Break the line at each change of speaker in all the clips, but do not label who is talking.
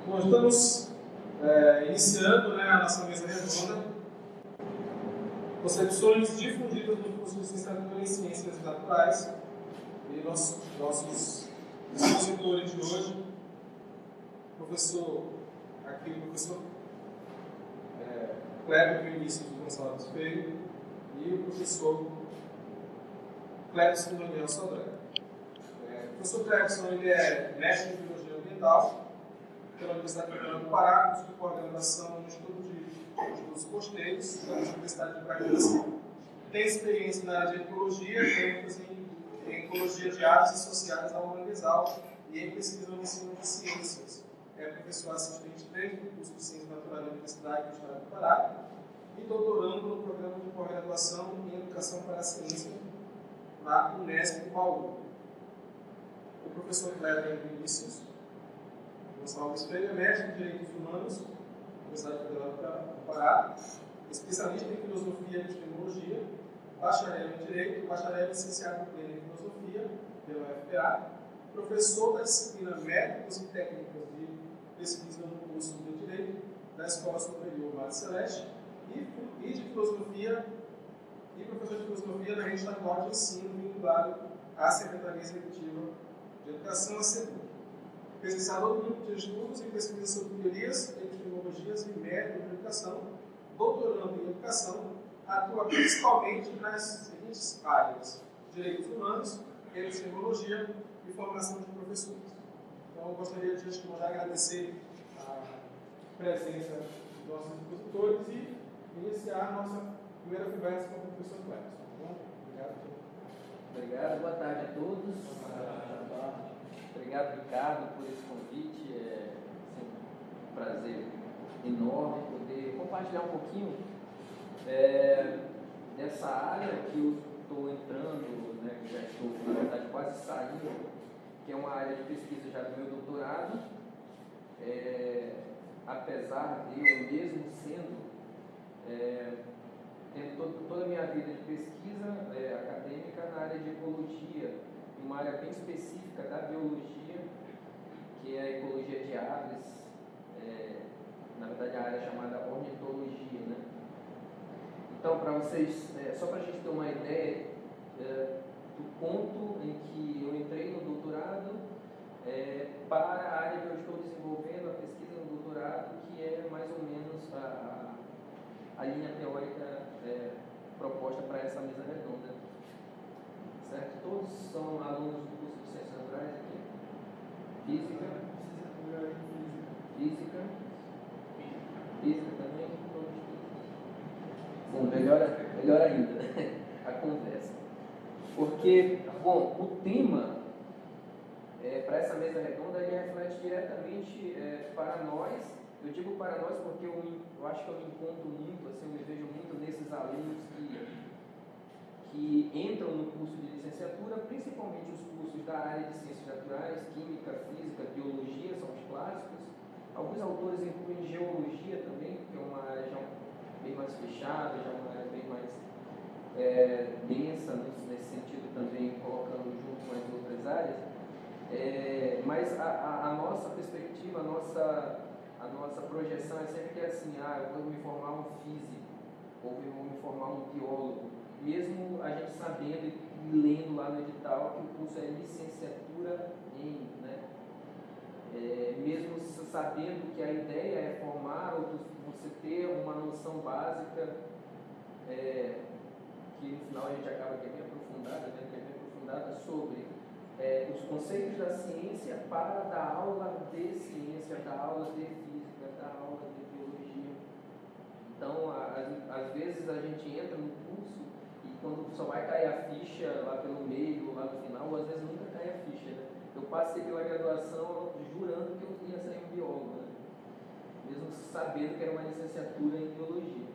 Bom, estamos iniciando, a nossa mesa redonda, concepções difundidas no curso de licenciatura em Ciências Naturais, e nossos expositores de hoje, o professor Cléber Vinícius Gonçalves Feio e o professor Clebson Daniel Sodré. O professor Clebson é mestre em Biologia Ambiental pela Universidade Federal do Pará, curso de coordenação no estudo de estudos costeiros da Universidade de Bragança. Tem experiência na área de ecologia, ênfase em ecologia de áreas associadas ao manguezal e em pesquisa no ensino de ciências. É professor assistente 3 do curso de Ciências Naturais da Universidade do Estado do Pará e doutorando no programa de pós-graduação em Educação para a Ciência na Unesp Bauru. O professor Cléber Vinícius Gonçalves Feio é mestre em Direitos Humanos da Universidade Federal do Pará, especialista em Filosofia e Epistemologia, bacharel em Direito, bacharel e licenciado pleno em Filosofia pela UFPA, professor da disciplina Métodos e Técnicas de Pesquisa no curso de Direito da Escola Superior Mar Celeste e de Filosofia e professor de Filosofia na Rede Estadual de Ensino vinculado à Secretaria Executiva de Educação, a SEDUC. Pesquisador do grupo de estudos e pesquisa sobre teorias, epistemologias e métodos de educação, doutorando em educação, atua principalmente nas seguintes áreas: direitos humanos, epistemologia e formação de professores. Então, eu gostaria de agradecer a presença dos nossos expositores e iniciar a nossa primeira conversa com o professor Clebson. Tá bom? Obrigado.
Obrigado, boa tarde a todos. Obrigado, Ricardo, por esse convite. É sempre um prazer enorme poder compartilhar um pouquinho dessa área que eu estou entrando, que já estou, na verdade, quase saindo, que é uma área de pesquisa já do meu doutorado. Apesar de eu mesmo tendo toda a minha vida de pesquisa acadêmica na área de ecologia, em uma área bem específica da biologia, que é a ecologia de aves, na verdade a área chamada ornitologia, né? Então, para vocês, só para a gente ter uma ideia do ponto em que eu entrei no doutorado para a área que eu estou desenvolvendo, a pesquisa no doutorado, que é mais ou menos a linha teórica proposta para essa mesa redonda. Certo? Todos são alunos do curso de Ciências Naturais aqui? Física também? Bom, melhor ainda a conversa. Porque, bom, o tema para essa mesa redonda ele reflete diretamente para nós. Eu digo para nós porque eu acho que eu me encontro muito, assim, eu me vejo muito nesses alunos que entram no curso de licenciatura, principalmente os cursos da área de ciências naturais, química, física, biologia, são os clássicos. Alguns autores incluem geologia também, que é uma área já bem mais fechada, já uma área bem mais densa, nesse sentido também, colocando junto com as outras áreas. Mas a nossa perspectiva, a nossa projeção é sempre que é assim, eu vou me formar um físico, ou eu vou me formar um biólogo, mesmo a gente sabendo e lendo lá no edital que o curso é licenciatura em, né? Mesmo sabendo que a ideia é formar, ou você ter uma noção básica, que no final a gente acaba que é bem aprofundada, sobre os conceitos da ciência para dar aula de ciência, dar aula de física, dar aula de biologia. Então, às vezes a gente entra no curso e quando só vai cair a ficha lá pelo meio, lá no final, ou às vezes nunca cai a ficha, né? Eu passei pela graduação jurando que eu ia ser um biólogo, né? Mesmo sabendo que era uma licenciatura em biologia.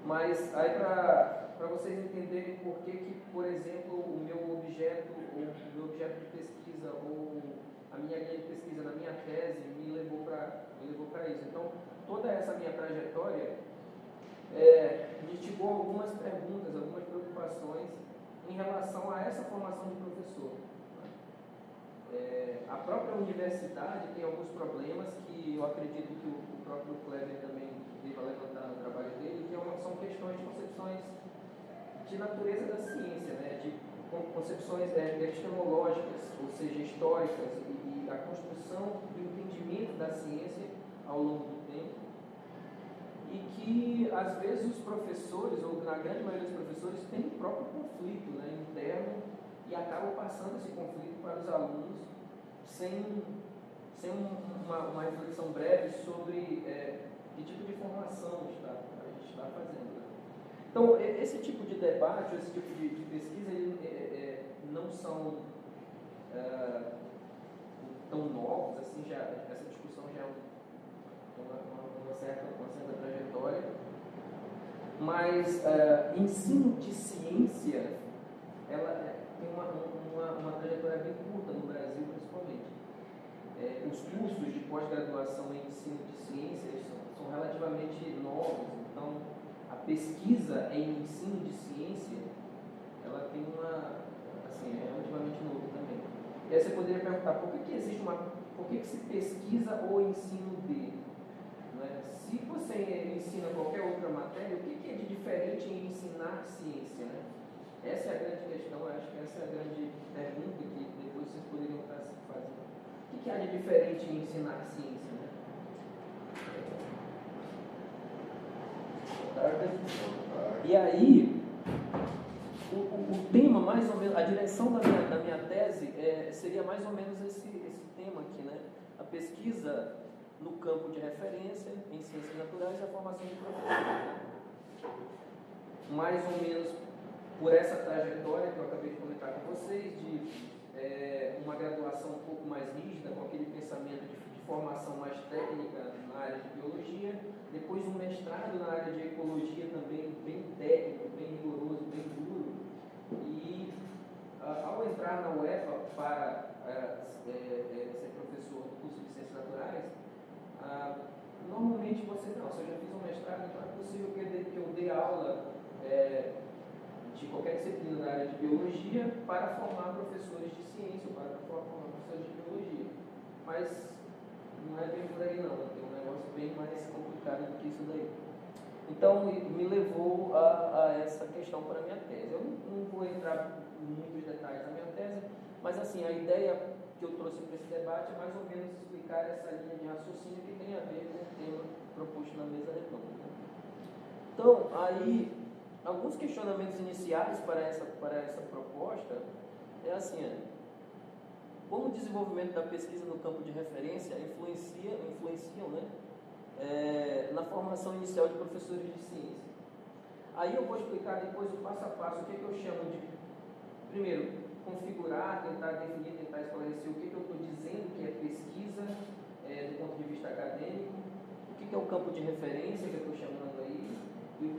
Mas aí para vocês entenderem por que, por exemplo, o meu objeto de pesquisa ou a minha linha de pesquisa na minha tese me levou para isso. Então, toda essa minha trajetória me instigou algumas perguntas, algumas preocupações em relação a essa formação de professor. a própria universidade tem alguns problemas que eu acredito que o próprio Kleber também deva levantar no trabalho dele, que são questões de concepções de natureza da ciência, né? De concepções epistemológicas, ou seja, históricas, e a construção do entendimento da ciência ao longo do tempo, e que às vezes os professores, ou na grande maioria dos professores, têm o próprio conflito, né, interno, e acabam passando esse conflito para os alunos sem uma reflexão breve sobre que tipo de formação a gente está fazendo. Né? Então, esse tipo de debate, esse tipo de pesquisa, não são tão novos, assim, essa discussão já é uma certa trajetória, mas ensino de ciência, ela tem uma trajetória bem curta no Brasil, principalmente. Os cursos de pós-graduação em ensino de ciências são relativamente novos, então a pesquisa em ensino de ciência, ela tem é relativamente novo também. E aí você poderia perguntar, por que se pesquisa o ensino de? Né? Se você ensina qualquer outra matéria, o que é de diferente em ensinar ciência? Né? Essa é a grande questão, eu acho que essa é a grande pergunta que depois vocês poderiam estar se fazendo. O que há de diferente em ensinar ciência? Né? E aí, o tema, mais ou menos, a direção da minha tese seria mais ou menos esse tema aqui, né? A pesquisa no campo de referência em ciências naturais e a formação de professores. Né? Mais ou menos por essa trajetória que eu acabei de comentar com vocês, de uma graduação um pouco mais rígida, com aquele pensamento de formação mais técnica na área de biologia, depois um mestrado na área de ecologia também, bem técnico, bem rigoroso, bem duro, e ao entrar na UEPA para ser professor do curso de Ciências Naturais, normalmente você já fiz um mestrado, então é possível que eu dê aula de qualquer disciplina na área de biologia para formar professores de ciência, ou para formar professores de biologia. Mas não é bem por aí não, tem um negócio bem mais complicado do que isso daí. Então, me levou a essa questão para a minha tese. Eu não vou entrar em muitos detalhes da minha tese, mas assim, a ideia que eu trouxe para esse debate é mais ou menos explicar essa linha de raciocínio que tem a ver com o tema proposto na mesa redonda. Então, aí, alguns questionamentos iniciais para essa proposta é assim, como o desenvolvimento da pesquisa no campo de referência influenciam, né, na formação inicial de professores de ciência. Aí eu vou explicar depois o passo a passo o que eu chamo de, primeiro, configurar, tentar definir, tentar esclarecer o que eu estou dizendo que é pesquisa do ponto de vista acadêmico, o que é o campo de referência que eu estou chamando aí, e o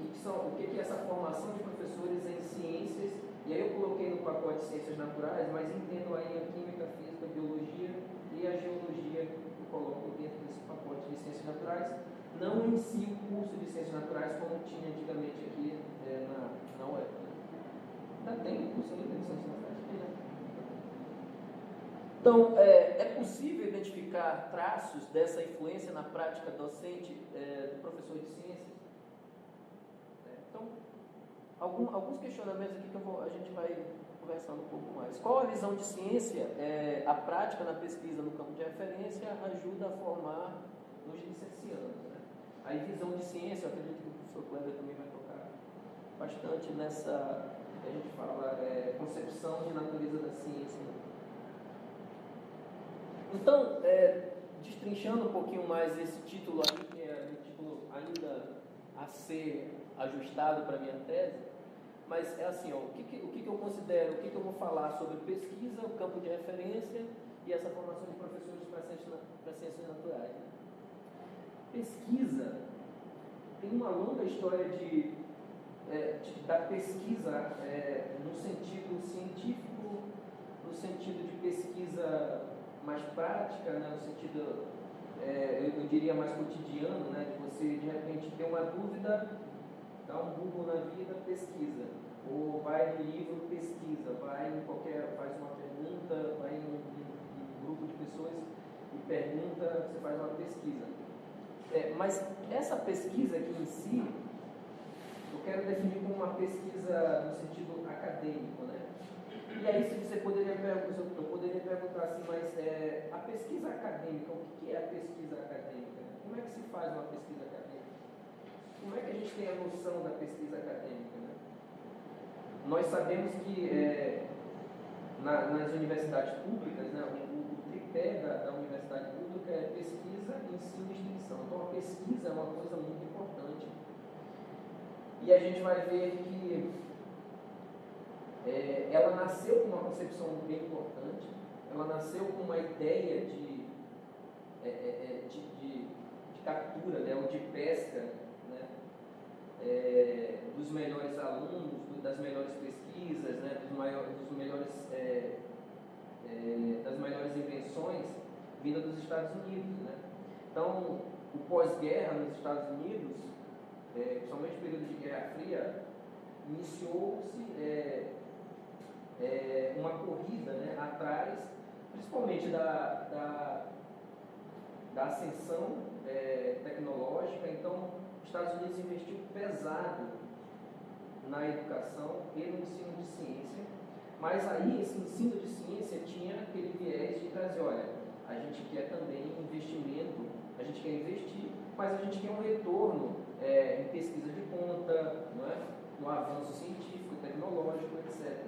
que é essa formação de professores em ciências. E aí eu coloquei no pacote de ciências naturais, mas entendo aí a química, a física, a biologia e a geologia que eu coloco dentro desse pacote de ciências naturais, não em si o curso de ciências naturais como tinha antigamente aqui na UEP. Ainda tem o curso ainda de ciências naturais? Então, é possível identificar traços dessa influência na prática docente do professor de ciências? Então, alguns questionamentos aqui que a gente vai conversando um pouco mais. Qual a visão de ciência? A prática na pesquisa no campo de referência ajuda a formar nos licenciados. Né? Aí, visão de ciência, eu acredito que o professor Kleber também vai tocar bastante nessa, que a gente fala, concepção de natureza da ciência. Né? Então, destrinchando um pouquinho mais esse título aí, que é um título ainda a ser ajustado para a minha tese, mas é assim, o que eu considero, o que eu vou falar sobre pesquisa, o campo de referência e essa formação de professores para ciências naturais. Né? Pesquisa tem uma longa história da pesquisa no sentido científico, no sentido de pesquisa mais prática, né, no sentido, eu diria, mais cotidiano, né, de você, de repente, ter uma dúvida, dá um Google na vida, pesquisa, ou vai no livro, pesquisa, faz uma pergunta, vai em um grupo de pergunta, você faz uma pesquisa. Mas essa pesquisa aqui em si, eu quero definir como uma pesquisa no sentido acadêmico, né? E aí eu poderia perguntar assim, mas a pesquisa acadêmica, o que é a pesquisa acadêmica? Como é que se faz uma pesquisa acadêmica? Como é que a gente tem a noção da pesquisa acadêmica, né? Nós sabemos que nas universidades públicas, né, o tripé da universidade pública é pesquisa, ensino e extensão. Então a pesquisa é uma coisa muito importante. E a gente vai ver que ela nasceu com uma concepção bem importante, ela nasceu com uma ideia de captura, né, ou de pesca, né, dos melhores alunos, das melhores pesquisas, né, das melhores invenções vinda dos Estados Unidos, né? Então, o pós-guerra nos Estados Unidos, principalmente no período de Guerra Fria, iniciou-se uma corrida, né, atrás, principalmente da ascensão tecnológica. Então, os Estados Unidos investiu pesado na educação e no ensino de ciência, mas aí esse ensino de ciência tinha aquele viés de trazer, olha, a gente quer também investimento, a gente quer investir, mas a gente quer um retorno em pesquisa de ponta, não é? No avanço científico, tecnológico, etc.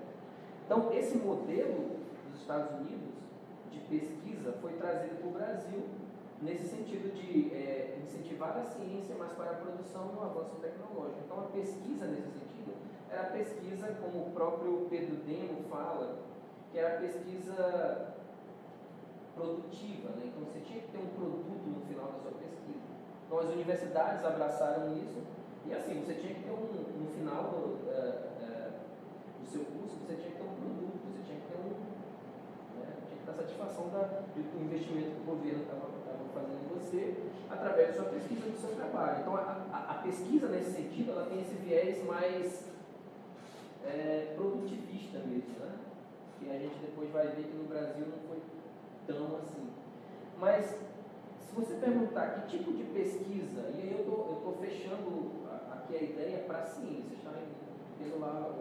Então, esse modelo dos Estados Unidos de pesquisa foi trazido para o Brasil nesse sentido de incentivar a ciência, mas para a produção e o avanço tecnológico. Então, a pesquisa, nesse sentido, era a pesquisa, como o próprio Pedro Demo fala, que era a pesquisa produtiva, né? Então, você tinha que ter um produto no final da sua pesquisa. Então, as universidades abraçaram isso, e assim, você tinha que ter no final do seu curso, você tinha que ter um produto, você tinha que ter tinha que dar satisfação do investimento que o governo estava fazendo em você, através da sua pesquisa, do seu trabalho. Então, a pesquisa, nesse sentido, ela tem esse viés mais produtivista mesmo, né? Que a gente depois vai ver que no Brasil não foi tão assim. Mas, se você perguntar que tipo de pesquisa, e aí eu estou fechando aqui a ideia para a ciência, está vendo lá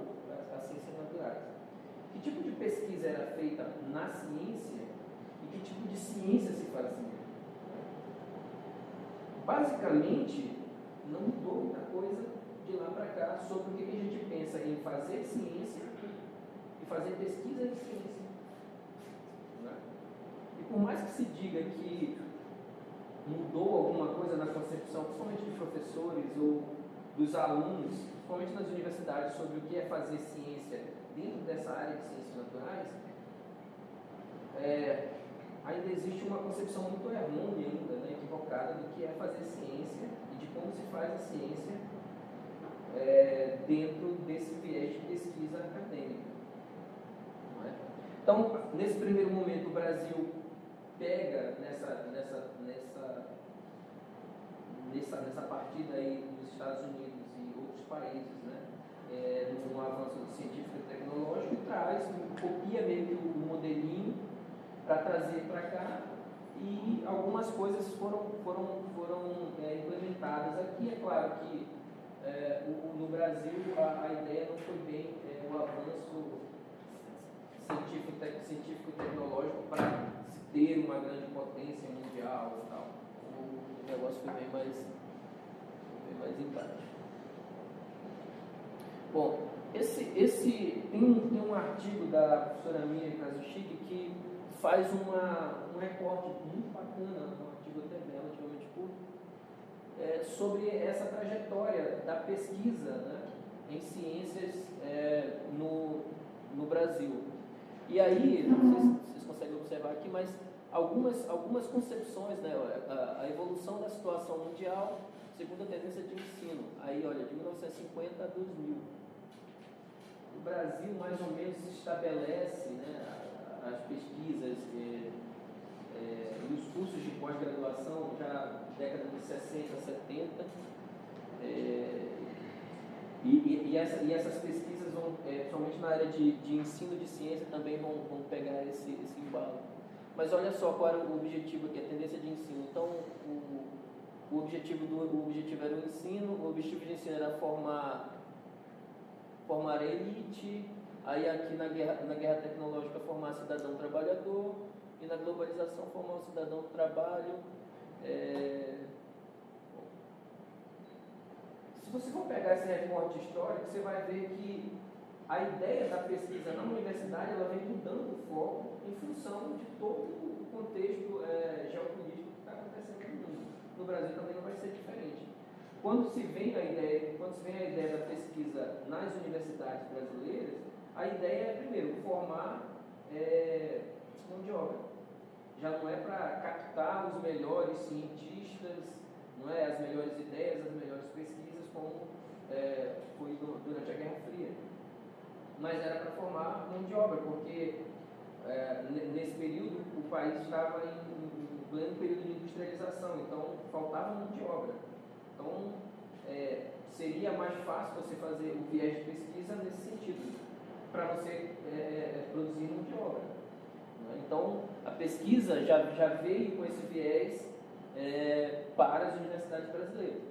as ciências naturais. Que tipo de pesquisa era feita na ciência e que tipo de ciência se fazia? Basicamente, não mudou muita coisa de lá para cá sobre o que a gente pensa em fazer ciência e fazer pesquisa em ciência. Né? E por mais que se diga que mudou alguma coisa na concepção, principalmente de professores ou dos alunos, principalmente nas universidades, sobre o que é fazer ciência dentro dessa área de ciências naturais, ainda existe uma concepção muito errônea ainda, né, equivocada, do que é fazer ciência e de como se faz a ciência dentro desse viés de pesquisa acadêmica. Não é? Então, nesse primeiro momento, o Brasil pega nessa partida aí dos Estados Unidos e outros países, né, no avanço científico e tecnológico, e copia meio que o modelinho para trazer para cá, e algumas coisas foram implementadas aqui. É claro que no Brasil a ideia não foi bem o avanço científico e tecnológico para se ter uma grande potência mundial e tal. O negócio foi bem mais embaixo. Bom, tem um artigo da professora Miriam Kazushiki que faz um recorte muito bacana, um artigo até relativamente curto, sobre essa trajetória da pesquisa, né, em ciências no Brasil. E aí, não sei se vocês conseguem observar aqui, mas algumas concepções, né, a evolução da situação mundial segundo a tendência de ensino. Aí, olha, de 1950 a 2000. O Brasil, mais ou menos, se estabelece, né, as pesquisas e os cursos de pós-graduação já na década de 60, 70. E essas pesquisas vão, principalmente na área de ensino de ciência, também vão pegar esse embalo. Mas olha só qual era o objetivo aqui, a tendência de ensino. Então, o objetivo era o ensino, o objetivo de ensino era formar a elite, aí aqui na guerra tecnológica formar cidadão trabalhador, e na globalização formar um cidadão do trabalho. Se você for pegar esse recorte histórico, você vai ver que a ideia da pesquisa na universidade ela vem mudando o foco em função de todo o contexto geopolítico que está acontecendo no mundo. No Brasil também não vai ser diferente. Quando se vem a ideia da pesquisa nas universidades brasileiras, a ideia é, primeiro, formar mão de obra. Já não é para captar os melhores cientistas, não é as melhores ideias, as melhores pesquisas, como foi durante a Guerra Fria. Mas era para formar mão de obra, porque nesse período o país estava em pleno período de industrialização, então faltava mão de obra. Então seria mais fácil você fazer o viés de pesquisa nesse sentido, para você produzir mão de obra. Então a pesquisa já veio com esse viés para as universidades brasileiras.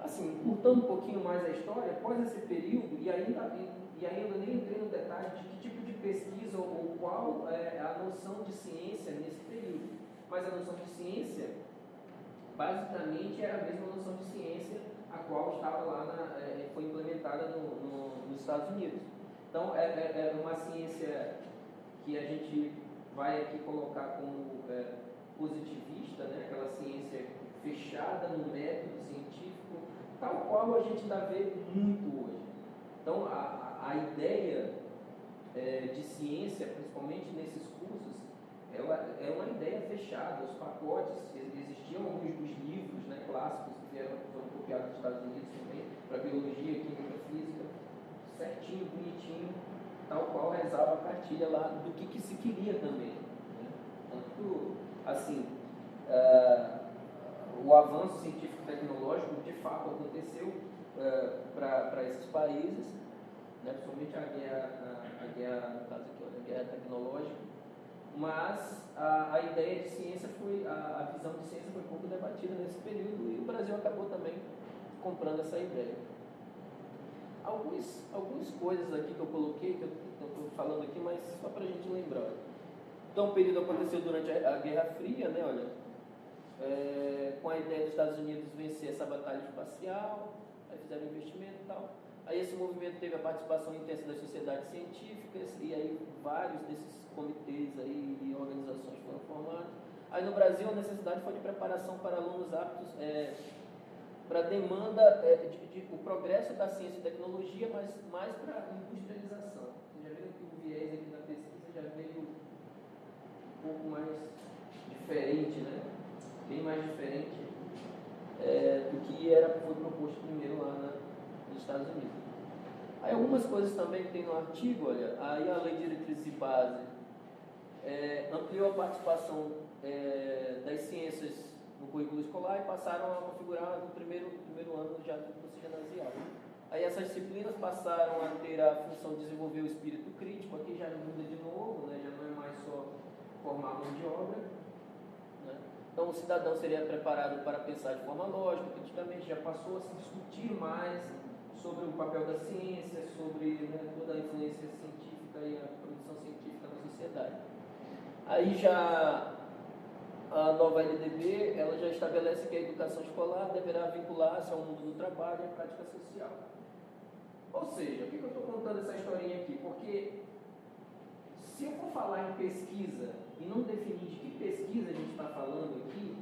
Assim, curtando um pouquinho mais a história, após esse período, e ainda nem entrei no detalhe de que tipo de pesquisa ou qual é a noção de ciência nesse período. Mas a noção de ciência, basicamente, era a mesma noção de ciência a qual estava lá, foi implementada nos Estados Unidos. Então, é uma ciência que a gente vai aqui colocar como positivista, né? Aquela ciência fechada no método científico, tal qual a gente ainda vê muito hoje. Então, a ideia de ciência, principalmente nesses cursos, ela é uma ideia fechada, os pacotes, existiam alguns livros, né, clássicos que foram copiados dos Estados Unidos também, para biologia, química, física, certinho, bonitinho, tal qual rezava a cartilha lá do que se queria também. Né? Tanto, assim, o avanço científico-tecnológico de fato aconteceu para esses países, né, principalmente a guerra, no caso aqui, a guerra tecnológica, mas a ideia de ciência a visão de ciência foi pouco debatida nesse período e o Brasil acabou também comprando essa ideia. Algumas coisas aqui que eu coloquei, que eu estou falando aqui, mas só para a gente lembrar. Então o período aconteceu durante a Guerra Fria, né, olha, com a ideia dos Estados Unidos vencer essa batalha espacial, aí fizeram investimento e tal. Aí esse movimento teve a participação intensa das sociedades científicas e aí vários desses comitês aí e organizações foram formados. Aí no Brasil a necessidade foi de preparação para alunos aptos para a demanda o progresso da ciência e tecnologia, mas mais para a industrialização. Vocês já viram que o viés aqui na pesquisa já veio um pouco mais diferente, né? Bem mais diferente do que foi proposto primeiro lá nos Estados Unidos. Aí algumas coisas também que tem no artigo, olha, aí a Lei de Diretrizes e Base ampliou a participação das ciências no currículo escolar e passaram a configurar no primeiro ano já do curso ginasial. Aí essas disciplinas passaram a ter a função de desenvolver o espírito crítico, aqui já muda de novo, né, já não é mais só formar mão de obra. Né? Então o cidadão seria preparado para pensar de forma lógica, criticamente, já passou a se discutir mais sobre o papel da ciência, sobre toda a influência científica e a produção científica na sociedade. Aí já a nova LDB, ela já estabelece que a educação escolar deverá vincular-se ao mundo do trabalho e à prática social. Ou seja, por que eu estou contando essa historinha aqui? Porque se eu for falar em pesquisa e não definir de que pesquisa a gente está falando aqui,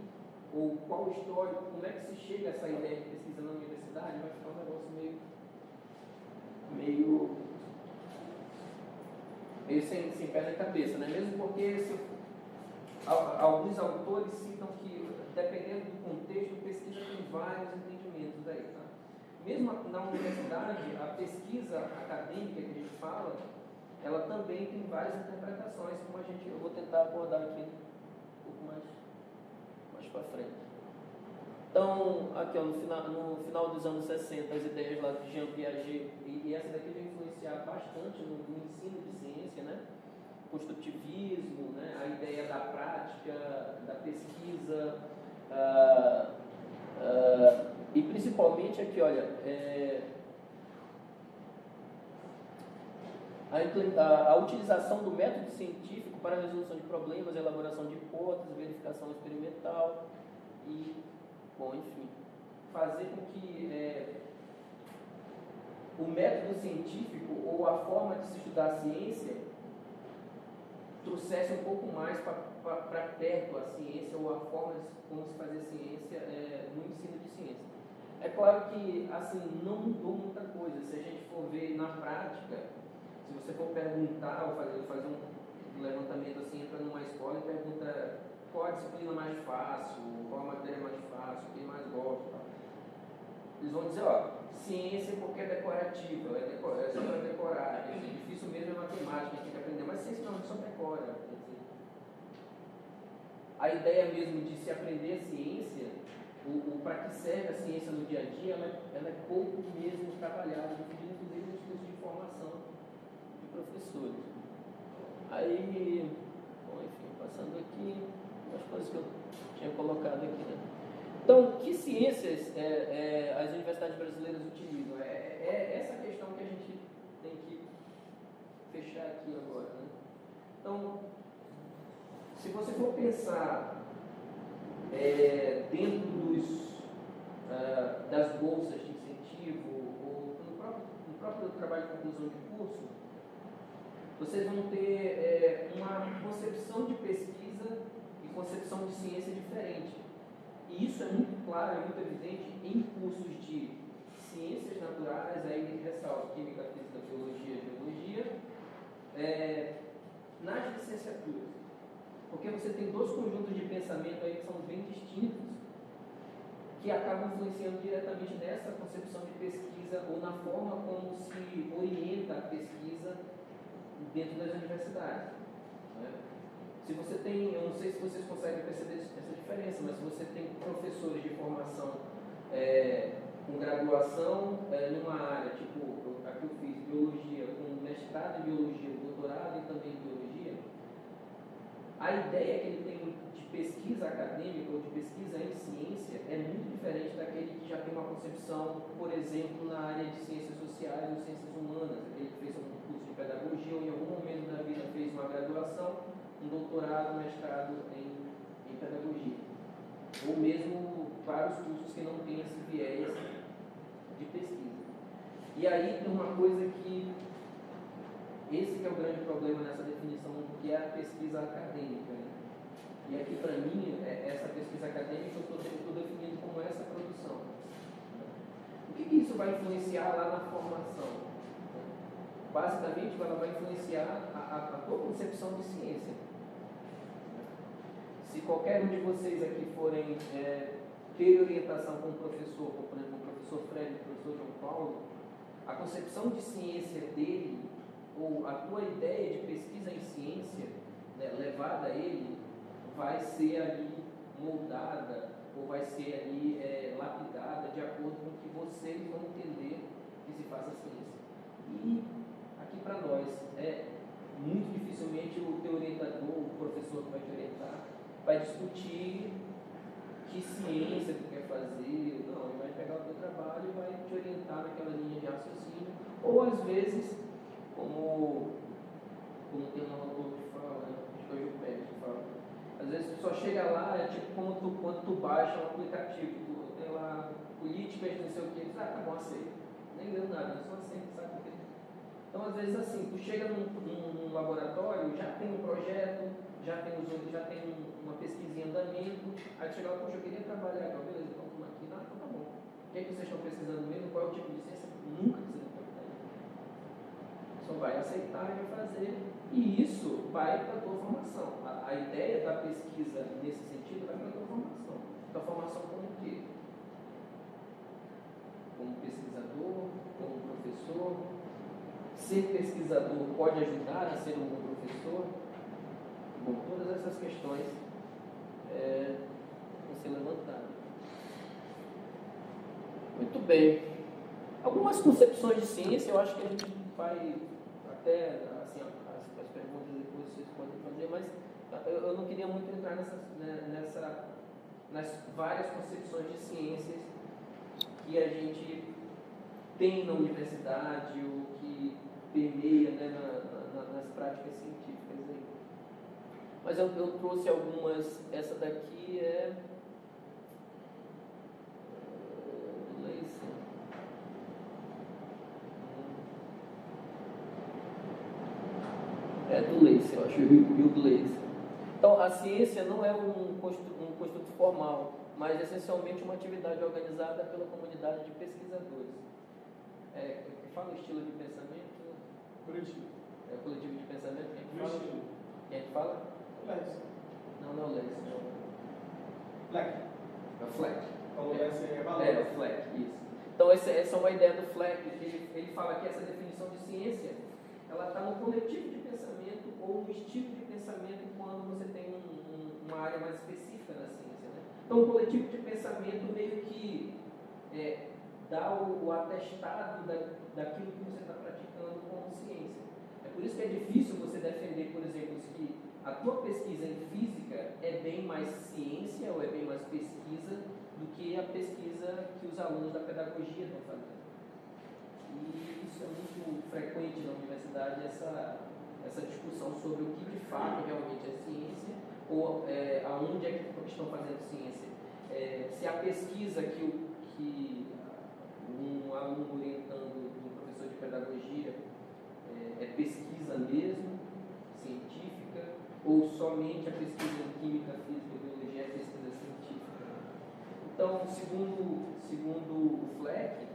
ou qual histórico, como é que se chega a essa ideia de pesquisa na universidade, vai ficar um negócio meio sem pé na cabeça, né? Mesmo porque alguns autores citam que, dependendo do contexto, pesquisa tem vários entendimentos aí, tá? Mesmo na universidade, a pesquisa acadêmica que a gente fala, ela também tem várias interpretações, como eu vou tentar abordar aqui um pouco mais para frente. Então, aqui ó, no final dos anos 60, as ideias lá de Jean Piaget, e essa daqui vai influenciar bastante no ensino de ciência, né? construtivismo, né? A ideia da prática, da pesquisa, e principalmente aqui, olha, a utilização do método científico para a resolução de problemas, elaboração de hipóteses, verificação experimental e, bom, enfim, fazer com que o método científico ou a forma de se estudar a ciência trouxesse um pouco mais para perto a ciência ou a forma de como se fazer ciência no ensino de ciência. É claro que, assim, não mudou muita coisa. Se a gente for ver na prática, se você for perguntar ou fazer um levantamento assim, entra numa escola e pergunta qual a disciplina mais fácil, qual a matéria mais fácil, quem mais gosta. Eles vão dizer, ó, ciência porque é decorativa, é só para decorar, é difícil mesmo é matemática, tem que aprender, mas ciência não, só decora. Quer dizer, a ideia mesmo de se aprender a ciência, para que serve a ciência no dia a dia, ela é pouco mesmo trabalhada, inclusive nos cursos de formação de professores. Aí, bom, enfim, passando aqui, umas coisas que eu tinha colocado aqui, né? Então, que ciências as universidades brasileiras utilizam? É essa questão que a gente tem que fechar aqui agora, né? Então, se você for pensar dentro das bolsas de incentivo ou no próprio trabalho de conclusão de curso, vocês vão ter uma concepção de pesquisa e concepção de ciência diferente. E isso é muito claro, é muito evidente em cursos de ciências naturais, aí ressalto química, física, biologia, geologia, nas licenciaturas. Porque você tem dois conjuntos de pensamento aí que são bem distintos, que acabam influenciando diretamente nessa concepção de pesquisa ou na forma como se orienta a pesquisa dentro das universidades, né? Se você tem, eu não sei se vocês conseguem perceber essa diferença, mas se você tem professores de formação com graduação numa área, tipo a que eu fiz, biologia, com mestrado em biologia, doutorado e também em biologia, a ideia que ele tem de pesquisa acadêmica ou de pesquisa em ciência é muito diferente daquele que já tem uma concepção, por exemplo, na área de ciências sociais ou ciências humanas, aquele que fez um curso de pedagogia ou em algum momento da vida fez uma graduação, um doutorado, mestrado em pedagogia. Ou mesmo vários cursos que não têm esse viés de pesquisa. E aí tem uma coisa que, esse que é o grande problema nessa definição, que é a pesquisa acadêmica, né? E aqui para mim, essa pesquisa acadêmica eu estou definindo como essa produção. O que isso vai influenciar lá na formação? Basicamente, ela vai influenciar a tua concepção de ciência. Se qualquer um de vocês aqui forem ter orientação com o professor, como por exemplo o professor Fred, o professor João Paulo, a concepção de ciência dele, ou a tua ideia de pesquisa em ciência, né, levada a ele, vai ser ali moldada, ou vai ser ali lapidada de acordo com o que vocês vão entender que se faça ciência. E aqui para nós, muito dificilmente o teu orientador, o professor que vai te orientar, vai discutir que ciência tu quer fazer. Não, ele vai pegar o teu trabalho e vai te orientar naquela linha de raciocínio. Ou às vezes, como tem um autor que fala, né? Acho que é o Gil Pérez que fala, às vezes tu só chega lá, é tipo quando tu baixa um aplicativo, tu tem lá políticas, não sei o que, tu diz, tá bom, aceita. Nem leu nada, só aceita, sabe o que? Então, às vezes assim, tu chega num laboratório, já tem um projeto, já tem uma pesquisa em andamento, aí tu chega lá, poxa, eu queria trabalhar, então, beleza, então vamos aqui, tá bom. O que é que vocês estão pesquisando mesmo? Qual é o tipo de ciência? Nunca que você não pode ter. Só vai aceitar e vai fazer, e isso vai para a tua formação. A ideia da pesquisa nesse sentido vai para a tua formação. Tua formação como o quê? Como pesquisador, como professor. Ser pesquisador pode ajudar a ser um bom professor? Bom, todas essas questões vão ser levantadas. Muito bem. Algumas concepções de ciência, eu acho que a gente vai até, assim, as perguntas depois vocês responder, mas eu não queria muito entrar nas várias concepções de ciências que a gente tem na universidade ou que permeia, né, nas práticas científicas aí. Mas eu trouxe algumas. Essa daqui é do Lacey, eu acho, Bill Lacey. Então, a ciência não é um construto formal, mas essencialmente uma atividade organizada pela comunidade de pesquisadores. Que fala o estilo de pensamento?
Coletivo.
É o coletivo de pensamento? Quem fala?
Estilo.
Quem fala?
Lacey.
Não é o Lacey, não.
Fleck.
É o Fleck.
Falou Lacey é valor.
É, o Fleck, isso. Então, essa é uma ideia do Fleck, que ele fala que essa definição de ciência, ela está no coletivo de pensamento ou no estilo de pensamento quando você tem uma área mais específica na ciência, né? Então, o coletivo de pensamento meio que dá o atestado daquilo que você está praticando como ciência. É por isso que é difícil você defender, por exemplo, que a tua pesquisa em física é bem mais ciência ou é bem mais pesquisa do que a pesquisa que os alunos da pedagogia estão fazendo. E isso é muito frequente na universidade, essa discussão sobre o que de fato realmente é ciência ou aonde é que estão fazendo ciência. Se a pesquisa que um aluno orientando um professor de pedagogia é pesquisa mesmo, científica, ou somente a pesquisa em química, física e biologia é pesquisa científica. Então, segundo o Fleck,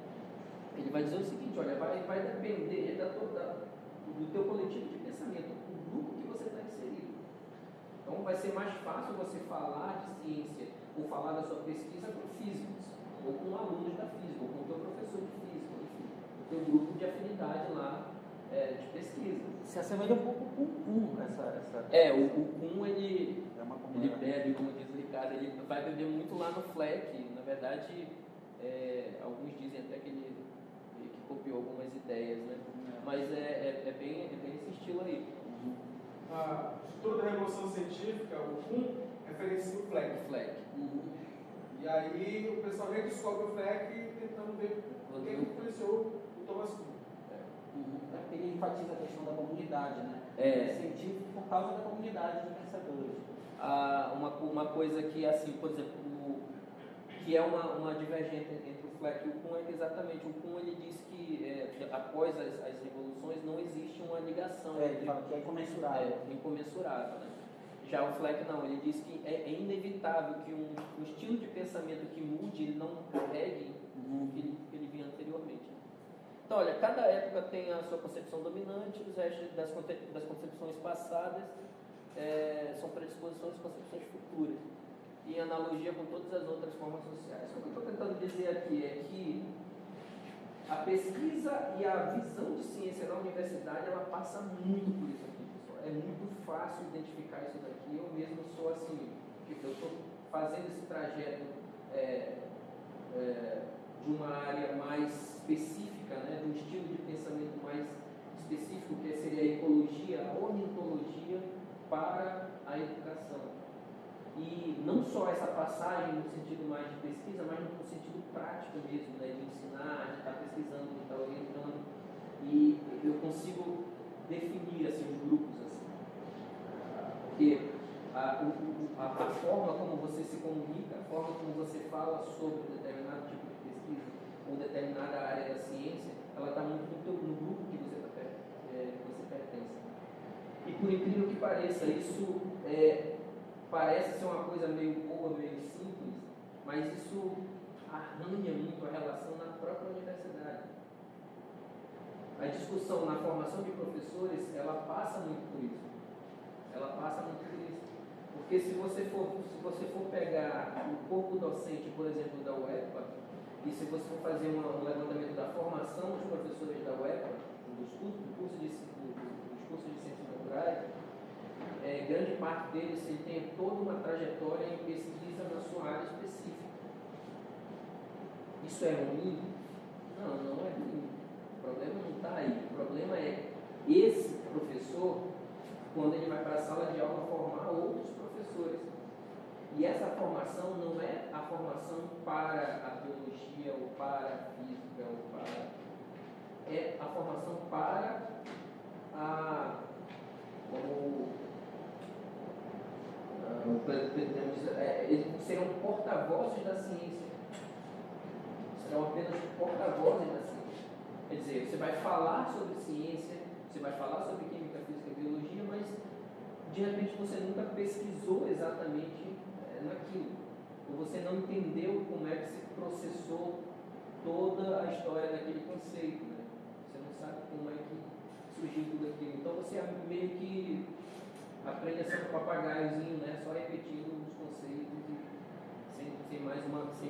ele vai dizer o seguinte: olha, vai depender do teu coletivo de pensamento, do grupo que você está inserido. Então, vai ser mais fácil você falar de ciência ou falar da sua pesquisa com físicos, ou com alunos da física, ou com o teu professor de física, enfim, o teu grupo de afinidade lá de pesquisa.
Se assemelha um pouco com o Kuhn, essa...
O Kuhn, ele bebe, como diz o Ricardo, ele vai beber muito lá no Fleck. Na verdade, alguns dizem até que ele copiou algumas ideias, né? Mas é bem esse estilo aí.
A Instituto da Revolução Científica, o Kuhn, referencia o Fleck. E aí o pessoal redescobre o Fleck tentando ver o que influenciou o Thomas Kuhn.
Ele enfatiza a questão da comunidade, né? Científico por causa da comunidade de pensadores.
Uma coisa que, assim, por exemplo, que é uma divergência entre o Fleck e o Kuhn é que exatamente o Kuhn ele diz que após as revoluções não existe uma ligação.
Ele fala que é incomensurável.
Incomensurável, né? Já o Fleck não, ele diz que é inevitável que um estilo de pensamento que mude, ele não carregue o que ele vinha anteriormente. Então, olha, cada época tem a sua concepção dominante, os restos das concepções passadas são predisposições e concepções futuras, em analogia com todas as outras formas sociais. O que eu estou tentando dizer aqui é que a pesquisa e a visão de ciência na universidade, ela passa muito por isso aqui, pessoal. É muito fácil identificar isso daqui. Eu mesmo sou assim, eu estou fazendo esse trajeto de uma área mais específica, né, de um estilo de pensamento mais específico, que seria a ecologia, a ornitologia para a educação. E não só essa passagem no sentido mais de pesquisa, mas no sentido prático mesmo, né, de ensinar, de estar pesquisando, de estar orientando. E eu consigo definir assim, os grupos, assim, porque a forma como você se comunica, a forma como você fala sobre determinado tipo de pesquisa ou determinada área da ciência, ela está muito no grupo que você pertence. E por incrível que pareça, isso parece ser uma coisa meio boa, meio simples, mas isso arranha muito a relação na própria universidade. A discussão na formação de professores, ela passa muito por isso. Porque se você for pegar o corpo docente, por exemplo, da UEPA, e se você for fazer um levantamento da formação dos professores da UEPA, dos cursos de ciências naturais, grande parte deles tem toda uma trajetória em pesquisa na sua área específica. Isso é ruim? Não é ruim. O problema não está aí. O problema é esse professor quando ele vai para a sala de aula formar outros professores. E essa formação não é a formação para a biologia, ou para a física, ou para... É a formação para eles serão porta-vozes da ciência. Serão apenas porta-vozes da ciência. Quer dizer, você vai falar sobre ciência, você vai falar sobre química, física e biologia, mas de repente você nunca pesquisou exatamente naquilo. Ou você não entendeu como é que se processou toda a história daquele conceito. Né? Você não sabe como é que surgiu tudo aquilo. Então você meio que aprende a ser um papagaiozinho, né? Só repetindo os conceitos e sem